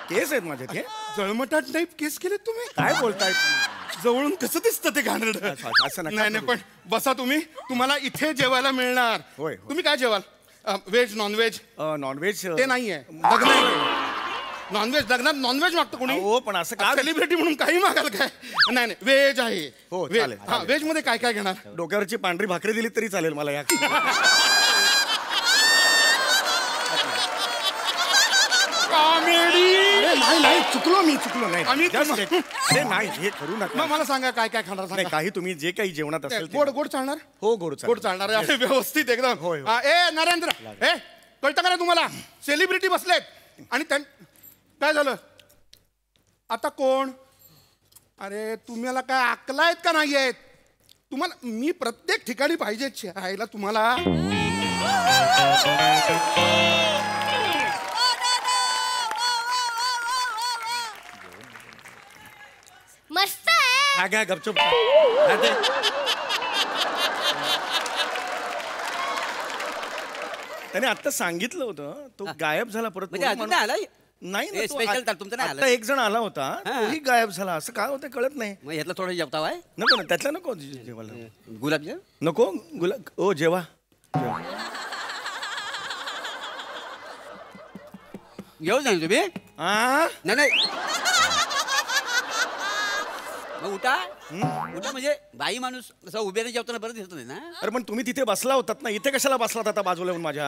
केस आहेत माझे. ते जळमटात टाईप केस केले तुम्ही? काय बोलताय? जवळून कसं दिसतं ते घाणेरडं. असं नाही पण बसा तुम्ही. तुम्हाला इथे जेवायला मिळणार. होय. तुम्ही काय जेवाल? Veg non veg? नॉनव्हेज ते नाहीये. नॉनव्हेज लग्नात नॉनव्हेज मागतो कोणी? हो पण असं काय सेलिब्रिटी म्हणून काही मागाल काय? नाही व्हेज आहे. हो चालेल. व्हेज मध्ये काय काय घेणार? डोक्यावरची पांढरी भाकरी दिली तरी चालेल मला. या कॉमेडी. नाही चुकलो नाही आम्ही Just एक- अरे नाही हे करू नका मग मला सांगा काय काय खाणार नाही सांगा काही तुम्ही जे काही जेवणात असेल ते- गोड गोड चालणार हो गोड गोड चालणार आहे व्यवस्थित एकदम होय, ए नरेंद्र ए कळतं का रे तुम्हाला सेलिब्रिटी बसलेत आणि काय झालं आता कोण अरे तुम्हाला काय अक्कला आहेत का नाही आहेत तुम्हाला मी प्रत्येक ठिकाणी पाहिजे राहायला तुम्हाला मस्त आहे काय गपचूप त्याने आता सांगितलं होतं तो गायब झाला परत म्हणजे अजून नाही आला? नाही ना, तो स्पेशल आ- तुमचं नाही आता आलं एक जण आला होता तोही गायब झाला असं काय होतं कळत नाही मग ह्यातलं थोडं जेवता आहे नको ना त्यातलं नको जेवायला गुलाबजाम नको ओ जेवा घेऊन जाईल तुम्ही नाही मग उठा म्हणजे बाई माणूस असं उभे जेवताना बरं दिसत नाही ना अरे पण तुम्ही तिथे बसला होतात ना इथे कशाला बसलात आता बाजूला येऊन माझ्या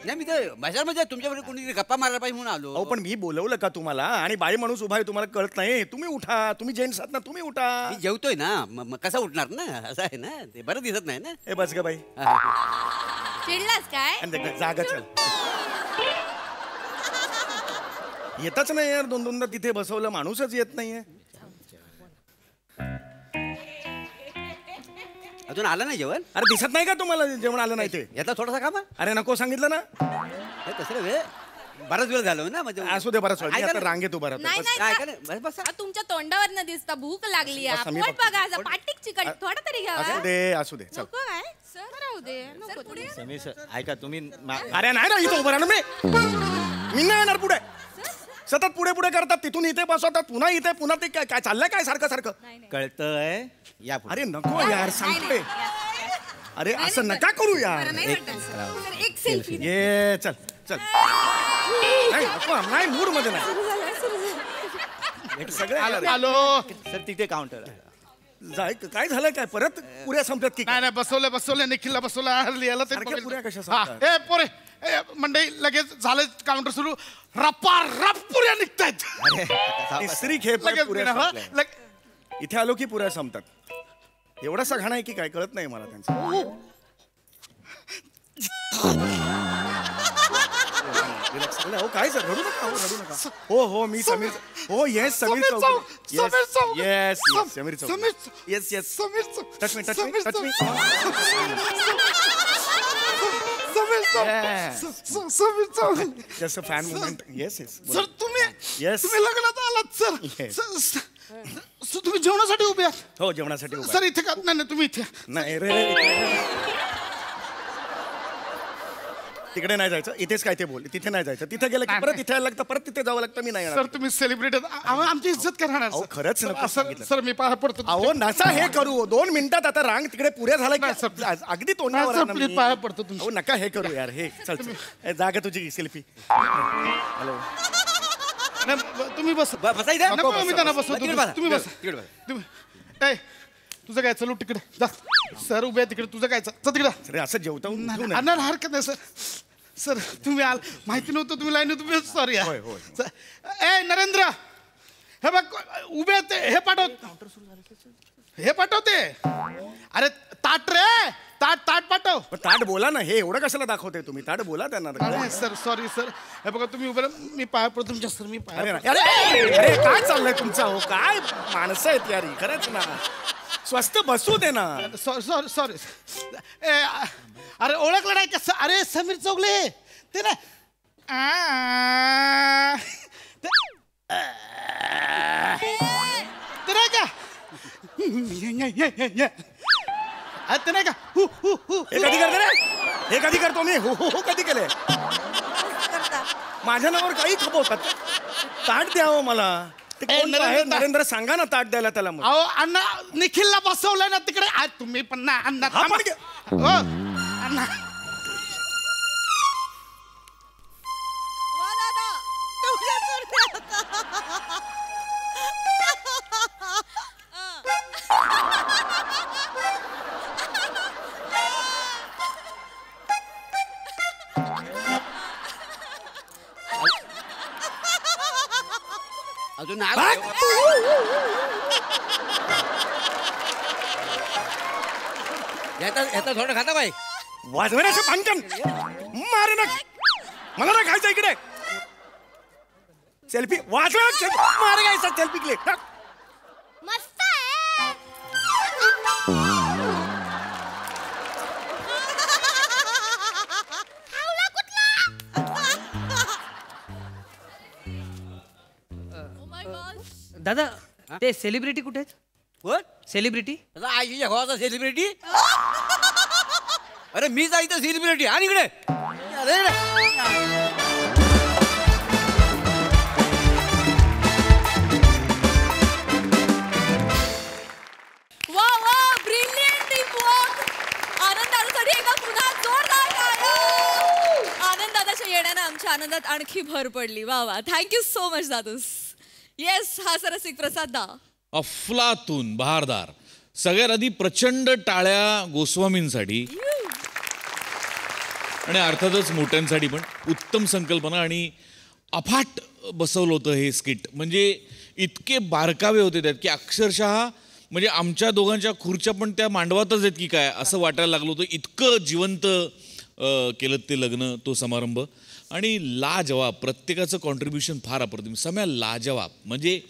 नाही मी तर बाजारमध्ये तुमच्याकडे कोणी गप्पा मारायला पाहिजे म्हणून आलो अहो पण मी बोलवलं का तुम्हाला आणि बाई माणूस उभा आहे तुम्हाला कळत नाही तुम्ही उठा तुम्ही जेंट्स आहात ना तुम्ही उठा मी जेवतोय ना मग कसा उठणार ना असं आहे ना ते बरं दिसत नाही ना ए बस ग बाई चिडलास काय आणि जागा चल येतच नाही यार दोनदा तिथे बसवलं माणूसच येत नाहीये अजून आलं नाही जेवण अरे दिसत नाही का तुम्हाला जेवण आलं नाही ते यातला थोडासा का मग अरे नको सांगितलं ना कसं रे बराच वेळ झालो ना म्हणजे असू दे बराच वेळ. मी आता रांगेत उभा राहतो. नाही बस. नाही आ, तुमच्या तोंडावर न दिसता भूक लागली बस, आम्ही पोट फक्त- बघा असं पाटीक चिकन थोडं तरी घ्यावा असू दे चल नको काय सर राहू दे नको पुढे समीर सर ऐका तुम्ही अरे नाही ना इथं उभं राहणार मी नाही येणार पुढे सतत पुढे पुढे करतात तिथून इथे बसवतात पुन्हा इथे पुन्हा ते काय काय चाललंय काय सारखं सारखं कळतंय या पुढे. अरे नको यार सांगते अरे असं नका करू यार एक सेल्फी ये चल चल नाही नको नाही मूड मध्ये नाही सगळे आलो सर तिथे काउंटर जाय काय झालं काय परत पुऱ्या संपल्यात की नाही बसवलं निखिलला बसवलं लिहायला ते सारख्या पुऱ्या कशा हा, संपतात? ए पोरे ए, मंडई लगेच झालं काउंटर सुरू रप्पा रप पुऱ्या निघतायत तिसरी खेप लगेच पुऱ्या बिना, हा, संपल्या. इथे आलो की पुऱ्या संपतात एवढासा घाण आहे की काय कळत नाही मला त्यांचं Relax. हो काय सर रडू नका हो हो मी समीर हो येस समीर चौक येस समीर चौक yes yes touch me just fan movement yes yes sir तुम्ही येस तुम्ही लग्नात आलात सर तुम्ही जेवणासाठी उभे आहात हो जेवणासाठी उभा सर इथे का नाही तुम्ही इथे नाही रे तिकडे नाही जायचं इथेच काय ते बोल तिथे नाही जायचं तिथे गेलं की परत इथे यायला लागतं परत तिथे जावं लागतं मी नाही सर तुम्ही सेलिब्रिटी आमची इज्जत करणार अहो खरंच नको सांगितलं. सर मी पाया पडतो अहो नसा हे करू 2 मिनिटात आता रांग तिकडे पुऱ्या झाला की अगदी तोंडावर सर आहे ना प्लीज मी. पाया पडतो अहो नका हे करू यार हे चल चल ए, जागा तुझी सेल्फी हॅलो तुम्ही बस बसा इथे. नको मी त्यांना बसवतो तिकडे बसा. तुम्ही बसा तिकडे बसा. तुम्ही ए तुझं काय चलू तिकडे जा सर उभे आहे तिकडे तुझं काय चल तिकडे अरे असं जेवता आणणार हरकत नाही सर सर तुम्ही आल माहिती नव्हतं तुम्ही लाईन तुम्ही सॉरी ए नरेंद्र हे बघ उभे आहेत ते, हे पाठवते अरे ताट रे ताट पाठव ताट बोला ना हे एवढं कशाला दाखवते तुम्ही ताट बोला त्यांना नाही सर सॉरी सर हे बघा तुम्ही उभे राहा. मी पाया पडतो तुमच्या सर मी पाया अरे पडतो. अरे अरे काय चाललंय तुमचं हो काय माणसं आहेत यार ही, खरंच ना स्वस्त बसू दे ना सॉरी अरे ओळखलं नाही का अरे समीर चौगले ते ना ते नाही का ते नाही का हे कधी करतो रे हे कधी करतो मी हो कधी केले माझ्या नावावर काही खपवतात ताट द्यावं मला ते कोण आहे नरेंद्र सांगा ना ताट द्यायला त्याला मग अहो अण्णा निखिलला बसवलंय ना तिकडे आज तुम्ही पण ना अण्णा हा पण हो अण्णा अजून नाही. याचा थोडं खाता बाई वाजवण्याचं पांकन मारे ना मला ना खायचं इकडे सेल्फी वाजवा मारे गायचा सेल्फी क्लिक मस्त आहे. खावला कुठला? दादा ते सेलिब्रिटी कुठे आहेत? कोण सेलिब्रिटी? आईच्या भावाचा सेलिब्रिटी. अरे मी जायचं सेलिब्रिटी आणि इकडे वा वा ब्रिलियंट टीमवर्क. आनंद दादासाठी एकदा पुन्हा जोरदार टाळ्या. आनंद दादाच्या येण्याने आमच्या आनंदात आणखी भर पडली. वा वा थँक्यू सो मच दादूस. येस हा सरसिक प्रसाद दा. अफलातून बहारदार. सगळ्यात आधी प्रचंड टाळ्या गोस्वामींसाठी आणि अर्थातच मोठ्यांसाठी पण. उत्तम संकल्पना आणि अफाट बसवलं होतं हे स्किट. म्हणजे इतके बारकावे होते त्यात की अक्षरशः म्हणजे आमच्या दोघांच्या खुर्च्या पण त्या मांडवातच आहेत की काय असं वाटायला लागलं होतं. इतकं जिवंत केलं ते लग्न, तो समारंभ. आणि लाजवाब, प्रत्येकाचं कॉन्ट्रीब्युशन फार अप्रतिम. सम्या लाजवाब. म्हणजे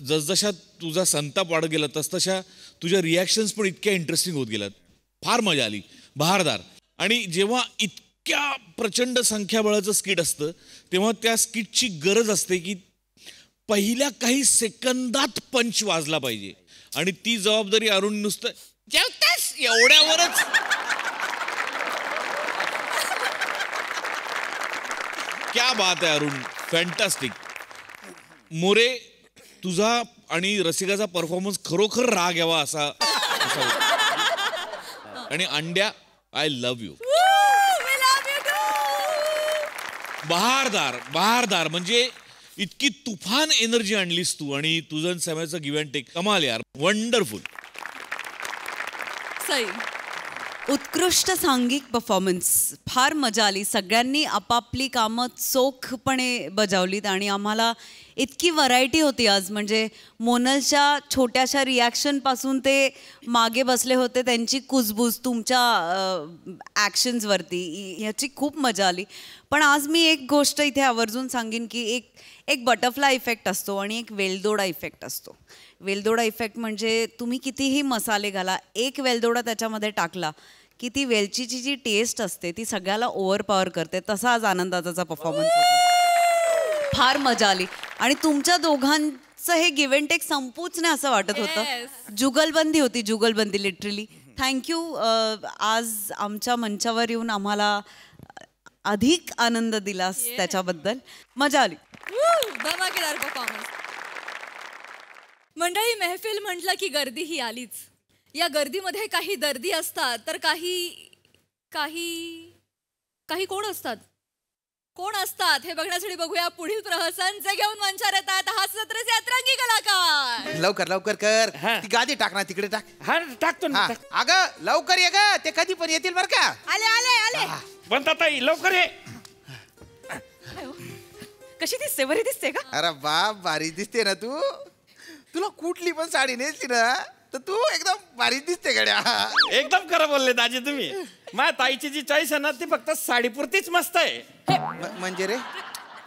जसजशा तुझा संताप वाढत गेला तसतशा तुझ्या रिॲक्शन्स पण इतक्या इंटरेस्टिंग होत गेल्यात. फार मजा आली. बहारदार. आणि जेव्हा इतक्या प्रचंड संख्याबळाचं स्किट असतं तेव्हा त्या स्किटची गरज असते की पहिल्या काही सेकंदात पंच वाजला पाहिजे. आणि ती जबाबदारी अरुण नुसतं जेवतास एवढ्यावरच क्या बात आहे अरुण. फॅन्टास्टिक. मोरे तुझा आणि रसिकाचा परफॉर्मन्स खरोखर राग यावा असा आणि अंड्या आय लव्ह यू. बहारदार बहारदार. म्हणजे इतकी तुफान एनर्जी आणलीस तू आणि तुझं सम्याचं गिव्ह अँड टेक. कमाल यार. वंडरफुल. सई उत्कृष्ट सांघिक परफॉर्मन्स. फार मजा आली. सगळ्यांनी आपापली कामं चोखपणे बजावलीत आणि आम्हाला इतकी व्हरायटी होती आज. म्हणजे मोनलच्या छोट्याशा रिॲक्शनपासून ते मागे बसले होते त्यांची कुजबूज तुमच्या ॲक्शन्सवरती, ह्याची खूप मजा आली. पण आज मी एक गोष्ट इथे आवर्जून सांगेन की एक बटरफ्लाय इफेक्ट असतो आणि एक वेलदोडा इफेक्ट असतो. वेलदोडा इफेक्ट म्हणजे तुम्ही कितीही मसाले घाला, एक वेलदोडा त्याच्यामध्ये टाकला की ती वेलचीची जी टेस्ट असते ती सगळ्याला ओव्हरपॉवर करते. तसा आज आनंदाचा परफॉर्मन्स होता. फार मजा आली. आणि तुमच्या दोघांचं हे गिव्ह अँड टेक संपूच नाही असं वाटत होतं. जुगलबंदी होती, जुगलबंदी लिटरली. थँक्यू. आज आमच्या मंचावर येऊन आम्हाला अधिक आनंद दिलास त्याच्याबद्दल. मजा आली. धमाकेदार परफॉर्मन्स. मंडळी मेहफिल म्हटलं की गर्दी ही आलीच. या गर्दीमध्ये काही दर्दी असतात तर काही कोण असतात हे बघण्यासाठी बघूया पुढील प्रहसन जे घेऊन मंचावर येतात हास्यचित्रचे अतरंगी कलाकार. लवकर लवकर कर. ती गादी टाक ना तिकडे टाक. हा टाकतो ना. अगं लवकर ये ग, ते कधी पण येतील बर का. आले आले आले. बनता ताई लवकर ये. कशी दिसते? बरी दिसते का? अरे बाप भारी दिसते ना तू. तुला कुठली पण साडी नेसली ना तर तू एकदम भारी दिसते गड्या. एकदम खरं बोलले दाजी तुम्ही. माझ्या ताईची जी चॉईस आहे ना ती फक्त साडीपुरतीच मस्त आहे. म्हणजे रे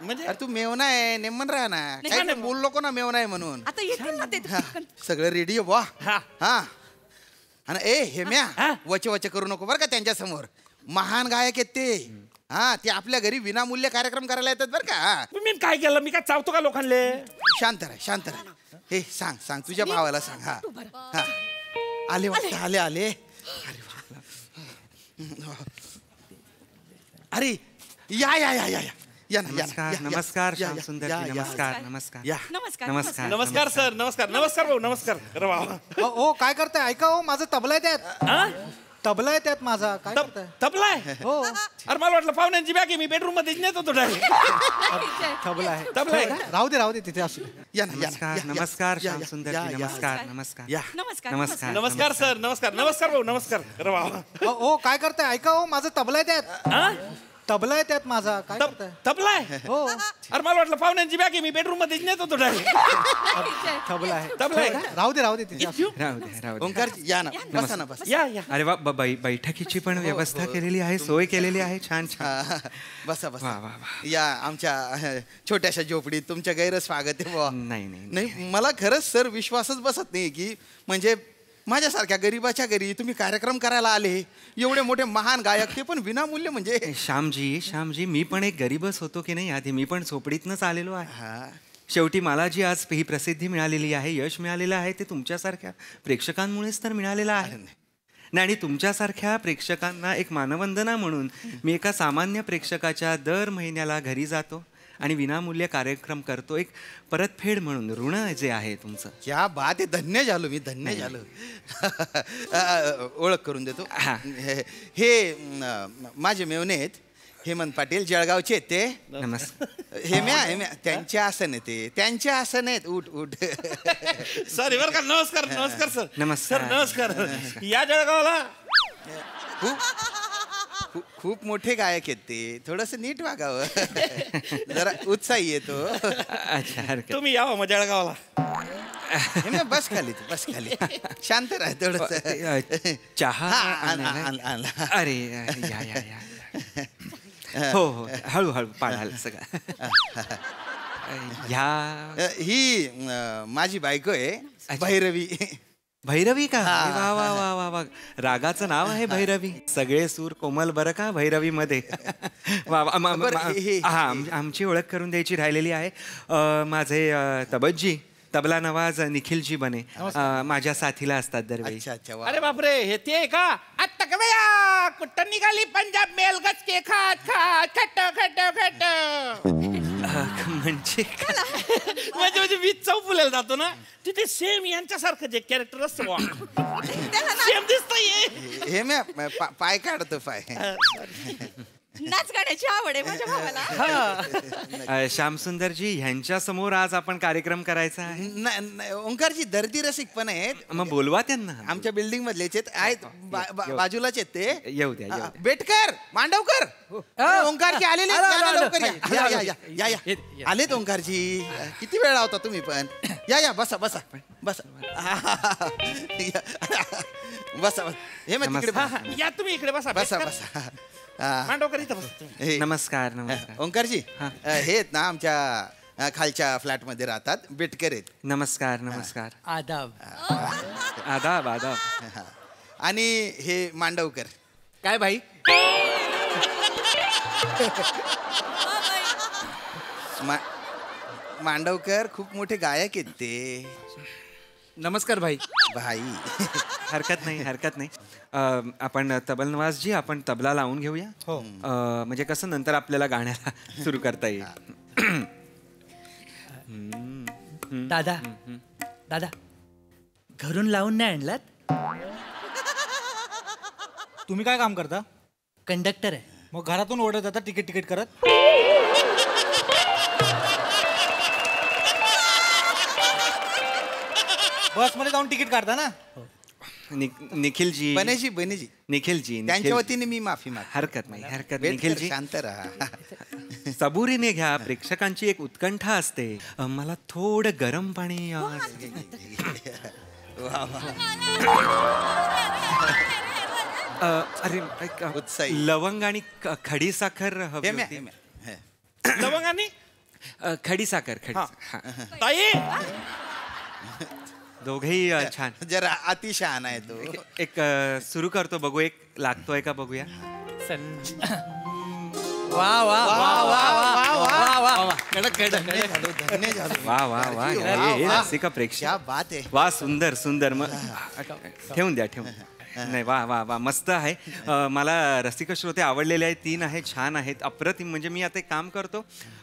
म्हणजे तू मेवना आहे नेमन राहा ना. काही बोल नको ना मेवना आहे म्हणून. आता येतील ना ते. सगळं रेडी आहे. वा हा. आणि ए हेम्या वचे वचे करू नको बरं का त्यांच्या समोर. महान गायक आहेत ते. हा ते आपल्या घरी विनामूल्य कार्यक्रम करायला येतात बरं का. मी काय केलं? मी काय चावतो का लोकांना? शांत राहा शांत राहा. हे सांग तुझ्या भावाला सांग. हा आले वाटतं आले आले. अरे या या या या या नमस्कार नमस्कार श्याम सुंदर नमस्कार नमस्कार नमस्कार नमस्कार नमस्कार सर. नमस्कार नमस्कार भाऊ. नमस्कार. अरे वा. ओ काय करताय? ऐका हो, माझा तबला आहे त्यात. तबला आहे त्यात माझा. काय करताय? तबला आहे? हो. अरे मला वाटलं पाहुण्यांची बॅग आहे. मी बेडरूम मध्ये नेत होतो डायरेक्ट. तबला आहे. तबला आहे. राहू दे तिथे असू दे. या नमस्कार नमस्कार श्याम सुंदर नमस्कार नमस्कार नमस्कार नमस्कार नमस्कार सर. नमस्कार नमस्कार भाऊ. नमस्कार. अरे वा. ओ काय करताय? ऐका हो, माझा तबला आहे त्यात. तबला आहे त्यात माझा. काय करताय? तबला आहे? हो. अरे मला वाटलं पाहुण्यांची बॅग आहे, मी बेडरूम मध्ये नेत होतो डायरेक्ट. तबला आहे. तबला आहे. राहू दे तिथे. राहू दे. ओंकार या ना, बसा ना, बसा. या. अरे वा, बैठकीची पण व्यवस्था केलेली आहे, सोय केलेली आहे. छान छान. बसा बसा. या आमच्या छोट्याशा झोपडीत तुमच्या गैरस्वागत आहे बुवा. नाही मला खरंच सर विश्वासच बसत नाही की म्हणजे माझ्यासारख्या गरीबाच्या घरी तुम्ही कार्यक्रम करायला आले. एवढे मोठे महान गायक, ते पण विनामूल्य. म्हणजे श्यामजी मी पण एक गरीबच होतो की नाही आधी. मी पण झोपडीतनंच आलेलो आहे. शेवटी मला जी आज ही प्रसिद्धी मिळालेली आहे, यश मिळालेलं आहे, ते तुमच्यासारख्या प्रेक्षकांमुळेच तर मिळालेलं आहे. नाही, आणि तुमच्यासारख्या प्रेक्षकांना एक मानवंदना म्हणून मी एका सामान्य प्रेक्षकाच्या दर महिन्याला घरी जातो आणि विनामूल्य कार्यक्रम करतो. एक परतफेड म्हणून ऋण जे आहे तुमचं. क्या बात आहे. धन्य झालो मी, धन्य झालो. ओळख करून देतो. हे माझे मेवणे आहेत, हेमंत पाटील, जळगावचे आहेत ते. नमस्कार. हेम्या त्यांचे आसन आहे ते, त्यांचे आसन आहेत. उठ. सॉरी बरं का. नमस्कार सर. नमस्कार. नमस्कार. या जळगावला खूप मोठे गायक आहेत ते. थोडस नीट वागावं. जरा उत्साही येतो. अच्छा. तुम्ही यावं मग जळगावला. बस खाली तू, बस खाली. शांत राह थोडस. चहा. अरे या. हो हळूहळू पाडाल सगळं. ही माझी बायको आहे भैरवी. भैरवी का? वा वा वा वा वा. रागाचं नाव आहे भैरवी. सगळे सूर कोमल बरं का भैरवी मध्ये. आमची ओळख करून द्यायची राहिलेली आहे. माझे तबज्जी तबला नवाज निखिलजी बने माझ्या साथीला असतात दरवेळी. अरे बापरे, हे ते का? आता का बया कुठं निघाली पंजाब मेल गचके खात खट. म्हणजे वीज चौफुलेला जातो ना, तिथे सेम यांच्यासारखं जे कॅरेक्टर असतं सेम दिसतंय. हे मी पाय काढतो पाय. नाच गाण्याची आवड आहे माझ्या भावाला. श्यामसुंदरजी ह्यांच्या समोर आज आपण कार्यक्रम करायचा आहे. ओंकारजी दर्दी रसिक पण आहेत. मग बोलवा त्यांना. आमच्या बिल्डिंग मधलेच आहेत, बाजूलाच आहेत ते. येऊ द्या. बेटकर, मांडवकर, ओंकारजी आलेले. या. आलेत ओंकारजी. किती वेळ लावता तुम्ही पण. या बसा. बसा. हे मग तिकडे या, तुम्ही इकडे बसा. बसा. नमस्कार. ओंकारजी हे आहेत ना आमच्या खालच्या फ्लॅट मध्ये राहतात, बेटकर आहेत. नमस्कार. आदाब. आणि हे मांडवकर. काय भाई? मांडवकर खूप मोठे गायक आहेत ते. नमस्कार भाई. हरकत नाही. आपण तबल नवाजजी, आपण तबला लावून घेऊया. हो. म्हणजे कसं नंतर आपल्याला गाण्याला सुरू करता येईल. दादा घरून लावून नाही आणलात? तुम्ही काय काम करता? कंडक्टर आहे. मग घरातून ओढत जाता तिकीट करत? बस मध्ये जाऊन तिकीट काढता ना? निखिलजी. बनेजी. निखिलजी, त्यांच्या वतीने मी माफी माग. हरकत नाही. निखिलजी शांत राहा. सबुरीने घ्या. प्रेक्षकांची एक उत्कंठा असते. मला थोडं गरम पाणी. अरे लवंग आणि खडी साखर हवी होती. लवंग आणि खडी साखर. ताई दोघेही छान. जरा अतिशहाणा आहे तो. एक सुरू करतो, बघू एक लागतोय का बघूया. रसिका प्रेक्षक. वा सुंदर. मग ठेवून द्या. नाही वा मस्त आहे. मला रसिक श्रोते आवडलेले आहेत. 3 आहेत, छान आहेत, अप्रतिम. म्हणजे मी आता एक काम करतो,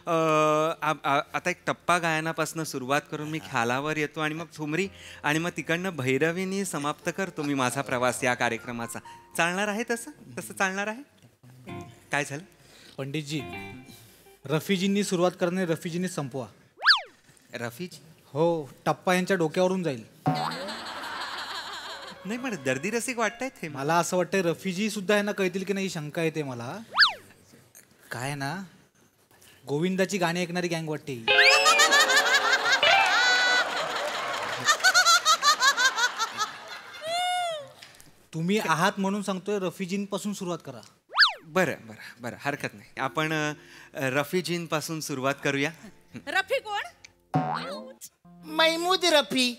आता एक टप्पा गायनापासून सुरुवात करून मी ख्यालावर येतो आणि मग ठुमरी आणि मग तिकडनं भैरवीनी समाप्त करतो मी माझा प्रवास या कार्यक्रमाचा. चालणार आहे तसं चालणार आहे? काय झालं पंडितजी? रफीजींनी सुरुवात करणे, रफीजींनी संपवा. रफीजी? हो, टप्पा यांच्या डोक्यावरून जाईल. नाही पण दर्दी रसिक वाटतायत हे. मला असं वाटतंय रफीजी सुद्धा यांना कळतील की नाही, शंका येते मला. काय ना गोविंदाची गाणी ऐकणारी गँग वाटते. तुम्ही आहात म्हणून सांगतोय, रफीजींपासून सुरुवात करा. बरं बरं बरं, हरकत नाही. आपण रफीजींपासून सुरुवात करूया. रफी कोण? महमूद रफी.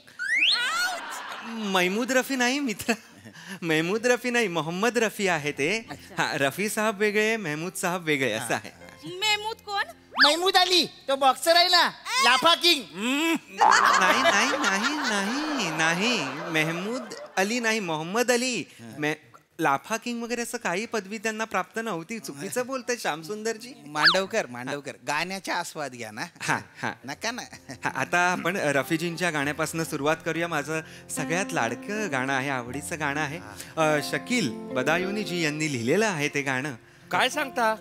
महमूद रफी नाही मित्र, महमूद रफी नाही, मोहम्मद रफी आहे ते. हा, रफी साहब वेगळे, महमूद साहब वेगळे असं आहे. मेहमूद कोण? महमूद अली, तो बॉक्सर आहे ना, लाफा किंग. नाही नाही नाही नाही नाही, महमूद अली नाही, मोहम्मद अली. लाफा किंग वगैरे असं काही पदवी त्यांना प्राप्त नव्हती. चुकीचं बोलतंय श्यामसुंदरजी. मांडवकर गाण्याचा आस्वाद घ्या ना. हा हा, नका ना. आता आपण रफीजींच्या गाण्यापासून सुरुवात करूया. माझं सगळ्यात लाडकं गाणं आहे, आवडीचं गाणं आहे. शकील बदायुनी जी यांनी लिहिलेलं आहे ते गाणं. काय सांगता?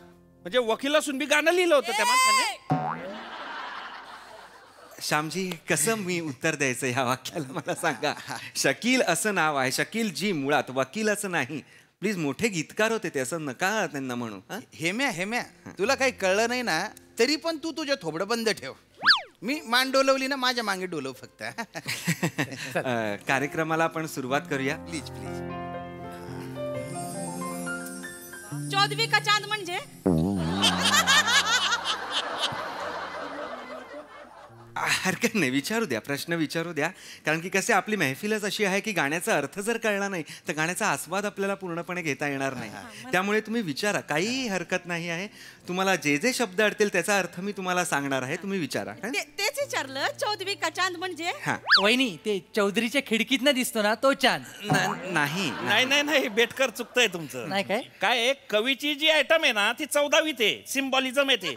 म्हणजे वकील असून बी गाणं लिहिलं होतं त्या माणसाने. श्यामजी, कसं मी उत्तर द्यायचं ह्या वाक्याला मला सांगा. शकील असं नाव आहे, शकील जी मुळात, वकील असं नाही. प्लीज, मोठे गीतकार होते ते, असं नका त्यांना म्हणू. हेम्या तुला काही कळलं नाही ना, तरी पण तू तुझं थोबडं बंद ठेव. मी मान डोलवली ना, माझ्या मागे डोलव फक्त. कार्यक्रमाला आपण सुरुवात करूया. Please please. चौदवी का चांद म्हणजे? हरकत नाही, विचारू द्या, प्रश्न विचारू द्या. कारण की कसे आपली महफिलच अशी आहे की गाण्याचा अर्थ जर कळला नाही तर गाण्याचा आस्वाद आपल्याला पूर्णपणे घेता येणार नाही. त्यामुळे तुम्ही विचारा, काही हरकत नाही आहे. तुम्हाला जे जे शब्द अडतील त्याचा अर्थ मी तुम्हाला सांगणार आहे, तुम्ही विचारा. तेच विचारलं, चौदवी का चांद म्हणजे? वहिनी, ते चौधरीच्या खिडकीतनं दिसतो ना तो चांद. नाही नाही नाही नाही, बेटकर चुकतंय तुमचं. नाही काय? काय कवीची जी आयटम आहे ना ती 14वीत आहे, सिम्बॉलिझम येते.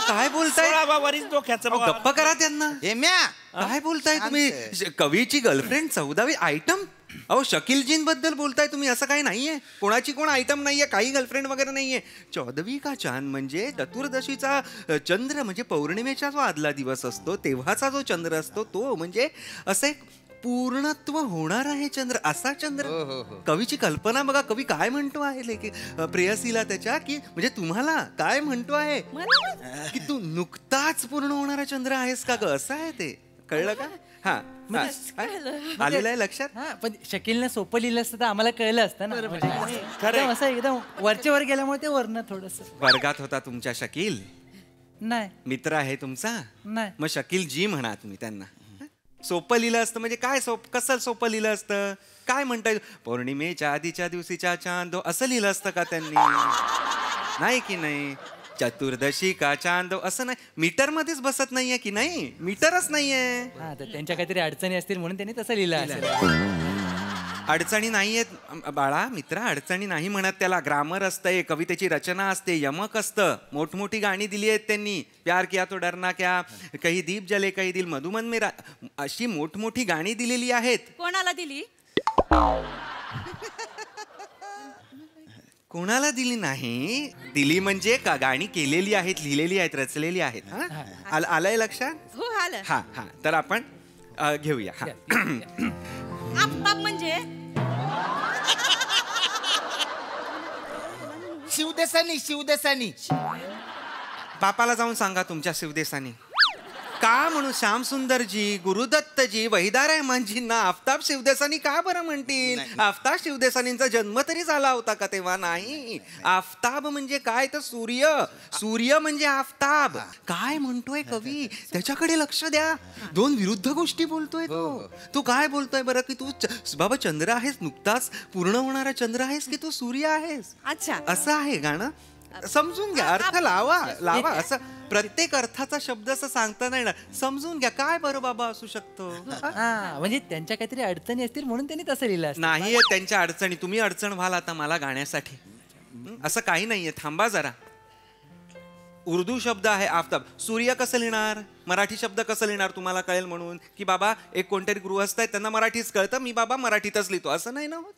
काय बोलताय? 16 वरीच डोक्याचं. गप्प करा त्यांना. काय बोलताय तुम्ही? कवीची गर्लफ्रेंड 14वी आयटम? अहो, शकीलजींबद्दल बोलताय तुम्ही, असं काही नाहीये. कोणाची कोण आयटम नाहीये, काही गर्लफ्रेंड वगैरे नाहीये. 14वी का चांद म्हणजे चतुर्दशीचा चंद्र, म्हणजे पौर्णिमेचा जो आदला दिवस असतो तेव्हाचा जो चंद्र असतो तो, म्हणजे असं एक पूर्णत्व होणार आहे चंद्र, असा चंद्र. कवीची कल्पना बघा, कवी काय म्हणतो आहे की प्रेयसीला त्याच्या, की म्हणजे तुम्हाला काय म्हणतो आहे की तू नुकताच पूर्ण होणारा चंद्र आहेस का ग, असं आहे ते. कळलं का? हा, आलेलं आहे लक्षात. पण शकीलनं सोपं लिहिलं असतं तर आम्हाला कळलं असतं ना. एकदम असं एकदम वरच्या वर गेल्यामुळे ते वरनं थोडस. वर्गात होता तुमच्या शकील? नाही. मित्र आहे तुमचा? नाही. मग शकील जी म्हणा तुम्ही त्यांना. सोपं लिहिलं असतं म्हणजे काय, कसं सोपं लिहिलं असतं? काय म्हणताय? पौर्णिमेच्या आधीच्या दिवशीच्या चांदो असं लिहिलं असतं का त्यांनी? नाही की नाही? चतुर्दशी का चांदो असं नाही. मीटर मध्येच बसत नाहीये की नाही? मीटरच नाहीये. हा, तर त्यांच्या काहीतरी अडचणी असतील म्हणून त्यांनी तसं लिहिलं असेल. अडचणी नाहीयेत बाळा, मित्रा, अडचणी नाही म्हणत त्याला. ग्रामर असतंय, कवितेची रचना असते, यमक असतं. मोठमोठी गाणी दिली आहेत त्यांनी. प्यार किया तो डरना क्या, कही दीप जले कही दिल मधुमन मेरा, अशी मोठमोठी गाणी दिलेली आहेत. कोणाला दिली? कोणाला दिली नाही, दिली म्हणजे का गाणी केलेली आहेत, लिहिलेली आहेत, रचलेली आहेत. आलंय लक्षात? हो, आलं. हा हा, तर आपण घेऊया. हा, आफताब म्हणजे? शिवदेसानी. बापाला जाऊन सांगा तुमच्या शिवदेसानी. का म्हणू? श्यामसुंदरजी, गुरुदत्तजी, वहिदा रहमानजींना आफताब शिवदेसानी का बरं म्हणतील? आफताब शिवदेसानींचा जन्म तरी झाला होता का तेव्हा? नाही. आफताब म्हणजे काय तर सूर्य, सूर्य म्हणजे आफताब. काय म्हणतोय कवी? त्याच्याकडे लक्ष द्या. दोन विरुद्ध गोष्टी बोलतोय तो. तू काय बोलतोय बरं, की तू बाबा चंद्र आहेस, नुकताच पूर्ण होणारा चंद्र आहेस, की तू सूर्य आहेस? अच्छा, असं आहे गाणं. समजून घ्या, अर्थ लावा. असं प्रत्येक अर्थाचा शब्द असं सांगता नाही येणार. समजून घ्या, काय बरं बाबा असू शकतो. म्हणजे त्यांच्या काहीतरी अडचणी असतील म्हणून त्यांनी तसं लिहिलं असतं. नाहीये त्यांच्या अडचणी. तुम्ही अडचण व्हाल आता मला गाण्यासाठी. असं काही नाहीये, थांबा जरा. उर्दू शब्द आहे आफताब. सूर्य कसं लिहिणार? मराठी शब्द कसं लिहिणार तुम्हाला कळेल म्हणून, की बाबा एक कोणतरी गृहस्थ आहे त्यांना मराठीच कळतं, मी बाबा मराठीतच लिहितो, असं नाही ना होत.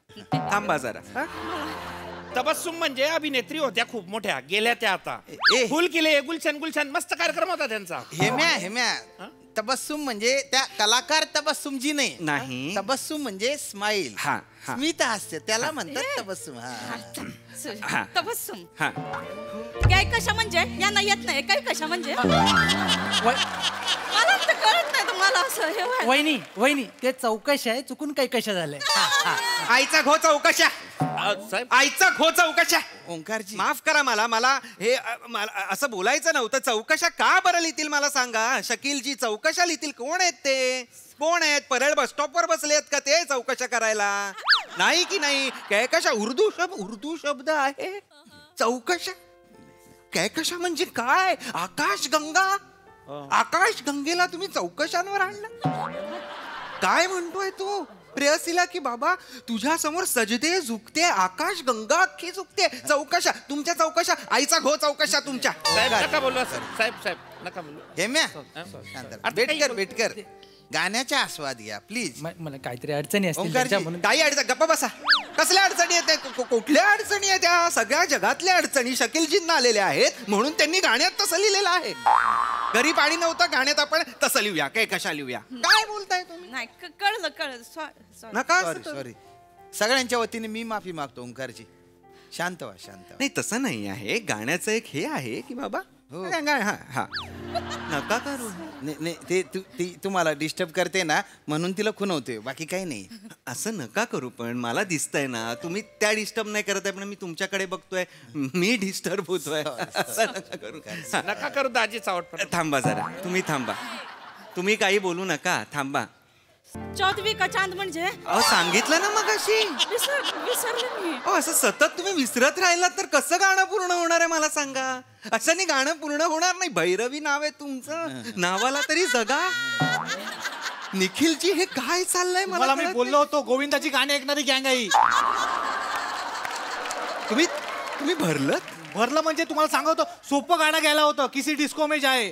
थांबा जरा. तबस्सुम म्हणजे अभिनेत्री होत्या खूप मोठ्या, गेल्या त्या आता. फुल केले, गुलशन मस्त कार्यक्रम होता त्यांचा. हेम्या तबस्सुम म्हणजे त्या कलाकार तबस्सुमजी नाही. तबस्सुम म्हणजे स्माईल, स्मित हास्य, त्याला म्हणतात तबस्सुम. तबस्सुम. काय कशा म्हणजे यांना येत नाही काय कशा म्हणजे मला तर कळत नाही तुम्हाला असं हे वहिनी ते चौकशा आहे चुकून काही कशा झालंय आईचा घो चौकशा आईचा घो चौकशा ओंकारजी माफ करा मला हे असं बोलायचं नव्हतं. चौकशा का बरं लिहितील मला सांगा. शकीलजी चौकशा लिहितील. कोण आहेत ते? कोण आहेत? परळ बस स्टॉपवर बसले आहेत का ते चौकशा करायला? नाही की नाही? कैकशा उर्दू शब्द आहे. चौकशा कैकशा म्हणजे काय? आकाशगंगा. आकाशगंगेला तुम्ही चौकशांवर आणलं. काय म्हणतोय तू प्रेयसीला की बाबा तुझ्या समोर सजदे झुकते आकाश गंगा अख्खी झुकते. चौकशा तुमच्या चौकशा आईचा घो चौकशा तुमच्या. साहेब नका बोलू सर. साहेब नका बोलू. हेम्या वेटकर गाण्याचा आस्वाद घ्या प्लीज. मला काहीतरी अडचणी असतील. काही अडचण गप्पा बसा. कसल्या अडचणी येत? कुठल्या अडचणी आहेत? त्या सगळ्या जगातल्या अडचणी शकीलजींना आलेल्या आहेत म्हणून त्यांनी गाण्यात तसं लिहिलेलं आहे. घरी पाणी नव्हतं गाण्यात आपण तसं लिहूया काय कशा लिहूया. काय बोलताय तुम्ही? नाही कळलं नका सॉरी सगळ्यांच्या वतीने मी माफी मागतो ओंकारजी. शांत व्हा. नाही तसं नाही आहे. गाण्याचं एक हे आहे की बाबा नका करू. नाही ते तुम्हाला डिस्टर्ब करते ना म्हणून तिला खुणवते बाकी काही नाही. असं नका करू. पण मला दिसतंय ना तुम्ही त्या डिस्टर्ब नाही करत आहे पण मी तुमच्याकडे बघतोय मी डिस्टर्ब होतोय. असं नका करू दाजी चावट. थांबा जरा. तुम्ही थांबा. तुम्ही काही बोलू नका. थांबा. चौथवी का चांद म्हणजे सांगितलं ना मग अशी विसरले मी. असं सतत तुम्ही विसरत राहिलात तर कसं गाणं पूर्ण होणार आहे मला सांगा. असं नाही गाणं पूर्ण होणार नाही. भैरवी नाव आहे तुमचं. नावाला तरी जगा. निखिलजी हे काय चाललंय मला मी बोललो होतो गोविंदाची गाणी ऐकणारी गँग आहे. तुम्ही भरलं म्हणजे तुम्हाला सांगतो सोपं गाणं घ्यायला होतं किसी डिस्को में जाए.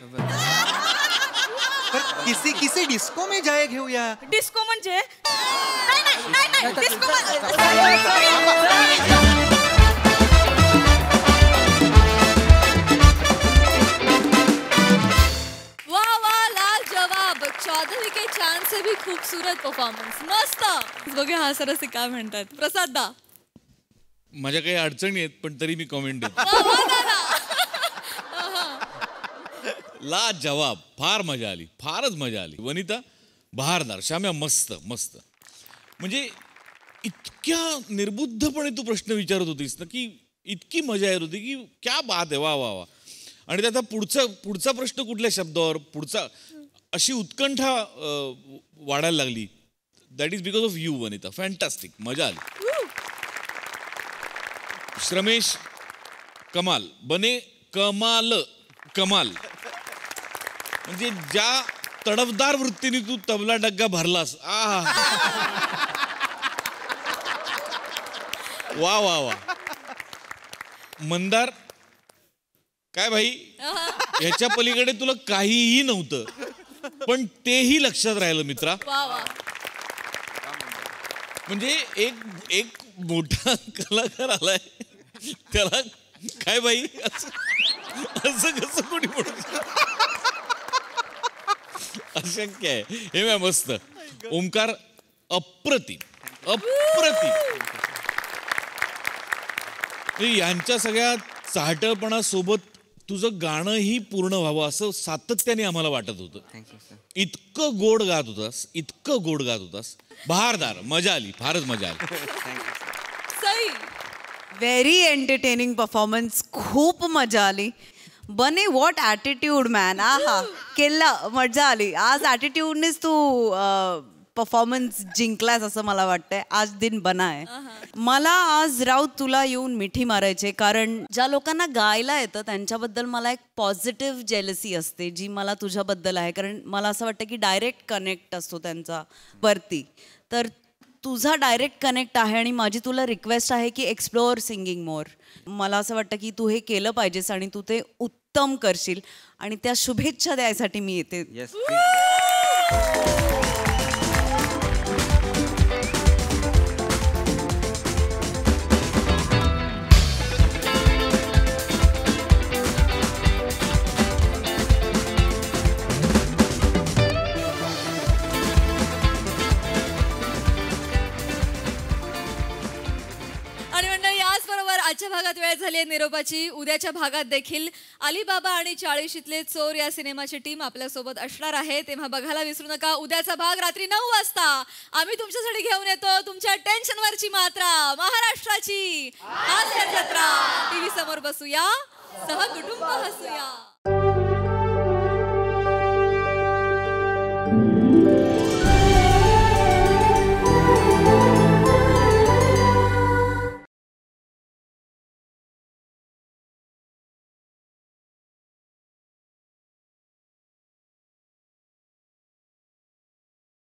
किसी डिस्को में जाए घेऊया. डिस्को म्हणजे नाही डिस्को वाह लाजवाब. चौधरी के चांद से भी खूबसूरत परफॉर्मन्स. मस्त. बघूया हा सरस काय म्हणतात. प्रसाद दा माझ्या काही अडचणी आहेत पण तरी मी कॉमेंट देतो. ला जवाब. फारच मजा आली. वनिता बहारदार. श्याम्या मस्त म्हणजे इतक्या निर्बुद्धपणे तू प्रश्न विचारत होतीस ना की इतकी मजा येत होती की क्या बात आहे. वा वा वा. आणि त्याचा पुढचा प्रश्न कुठल्या शब्दावर पुढचा अशी उत्कंठा वाढायला लागली. That is because of you Vanita. Fantastic. मजा आली. श्रमेश कमाल. बने कमाल म्हणजे ज्या तडफदार वृत्तीने तू तबला डग्गा भरलास. वा वा वा. मंदार काय भाई ह्याच्या पलीकडे तुला काहीही नव्हतं पण तेही लक्षात राहिलं मित्रा. म्हणजे एक मोठा कलाकार आलाय त्याला काय बाई असं कसं कोणी म्हणू. अशक्य आहे. हे मॅ मस्त. ओंकार अप्रतिम. यांच्या सगळ्या चाहटपणासोबत तुझं गाणंही पूर्ण व्हावं असं सातत्याने आम्हाला वाटत होतं. इतकं गोड गात होतास. बहारदार. मजा आली. फारच मजा आली. Very entertaining performance. खूप मजा आली. बने व्हॉट ॲटिट्यूड मॅन. केला. मजा आली. आज ॲटिट्यूडनेच तू परफॉर्मन्स जिंकलास असं मला वाटतंय. आज दिन बना आहे. मला आज राऊत तुला येऊन मिठी मारायचे कारण ज्या लोकांना गायला येतं त्यांच्याबद्दल मला एक पॉझिटिव्ह जेलसी असते जी मला तुझ्याबद्दल आहे. कारण मला असं वाटतं की डायरेक्ट कनेक्ट असतो त्यांचा वरती. तर तुझा डायरेक्ट कनेक्ट आहे आणि माझी तुला रिक्वेस्ट आहे की एक्सप्लोअर सिंगिंग मोर. मला असं वाटतं की तू हे केलं पाहिजेस आणि तू ते उत्तम करशील आणि त्या शुभेच्छा द्यायसाठी मी येते. आणि मंडळी याचबरोबर आजच्या भागात वेळ झाली आहे निरोपाची. उद्याच्या भागात देखील अलीबाबा आणि 40शीतले चोर या सिनेमाची टीम आपल्यासोबत असणार आहे. तेव्हा बघायला विसरू नका. उद्याचा भाग रात्री 9 वाजता आम्ही तुमच्यासाठी घेऊन येतो तुमच्या टेन्शनवरची मात्रा, महाराष्ट्राची हास्य जत्रा. टीव्ही समोर बसूया, सहकुटुंब हसूया.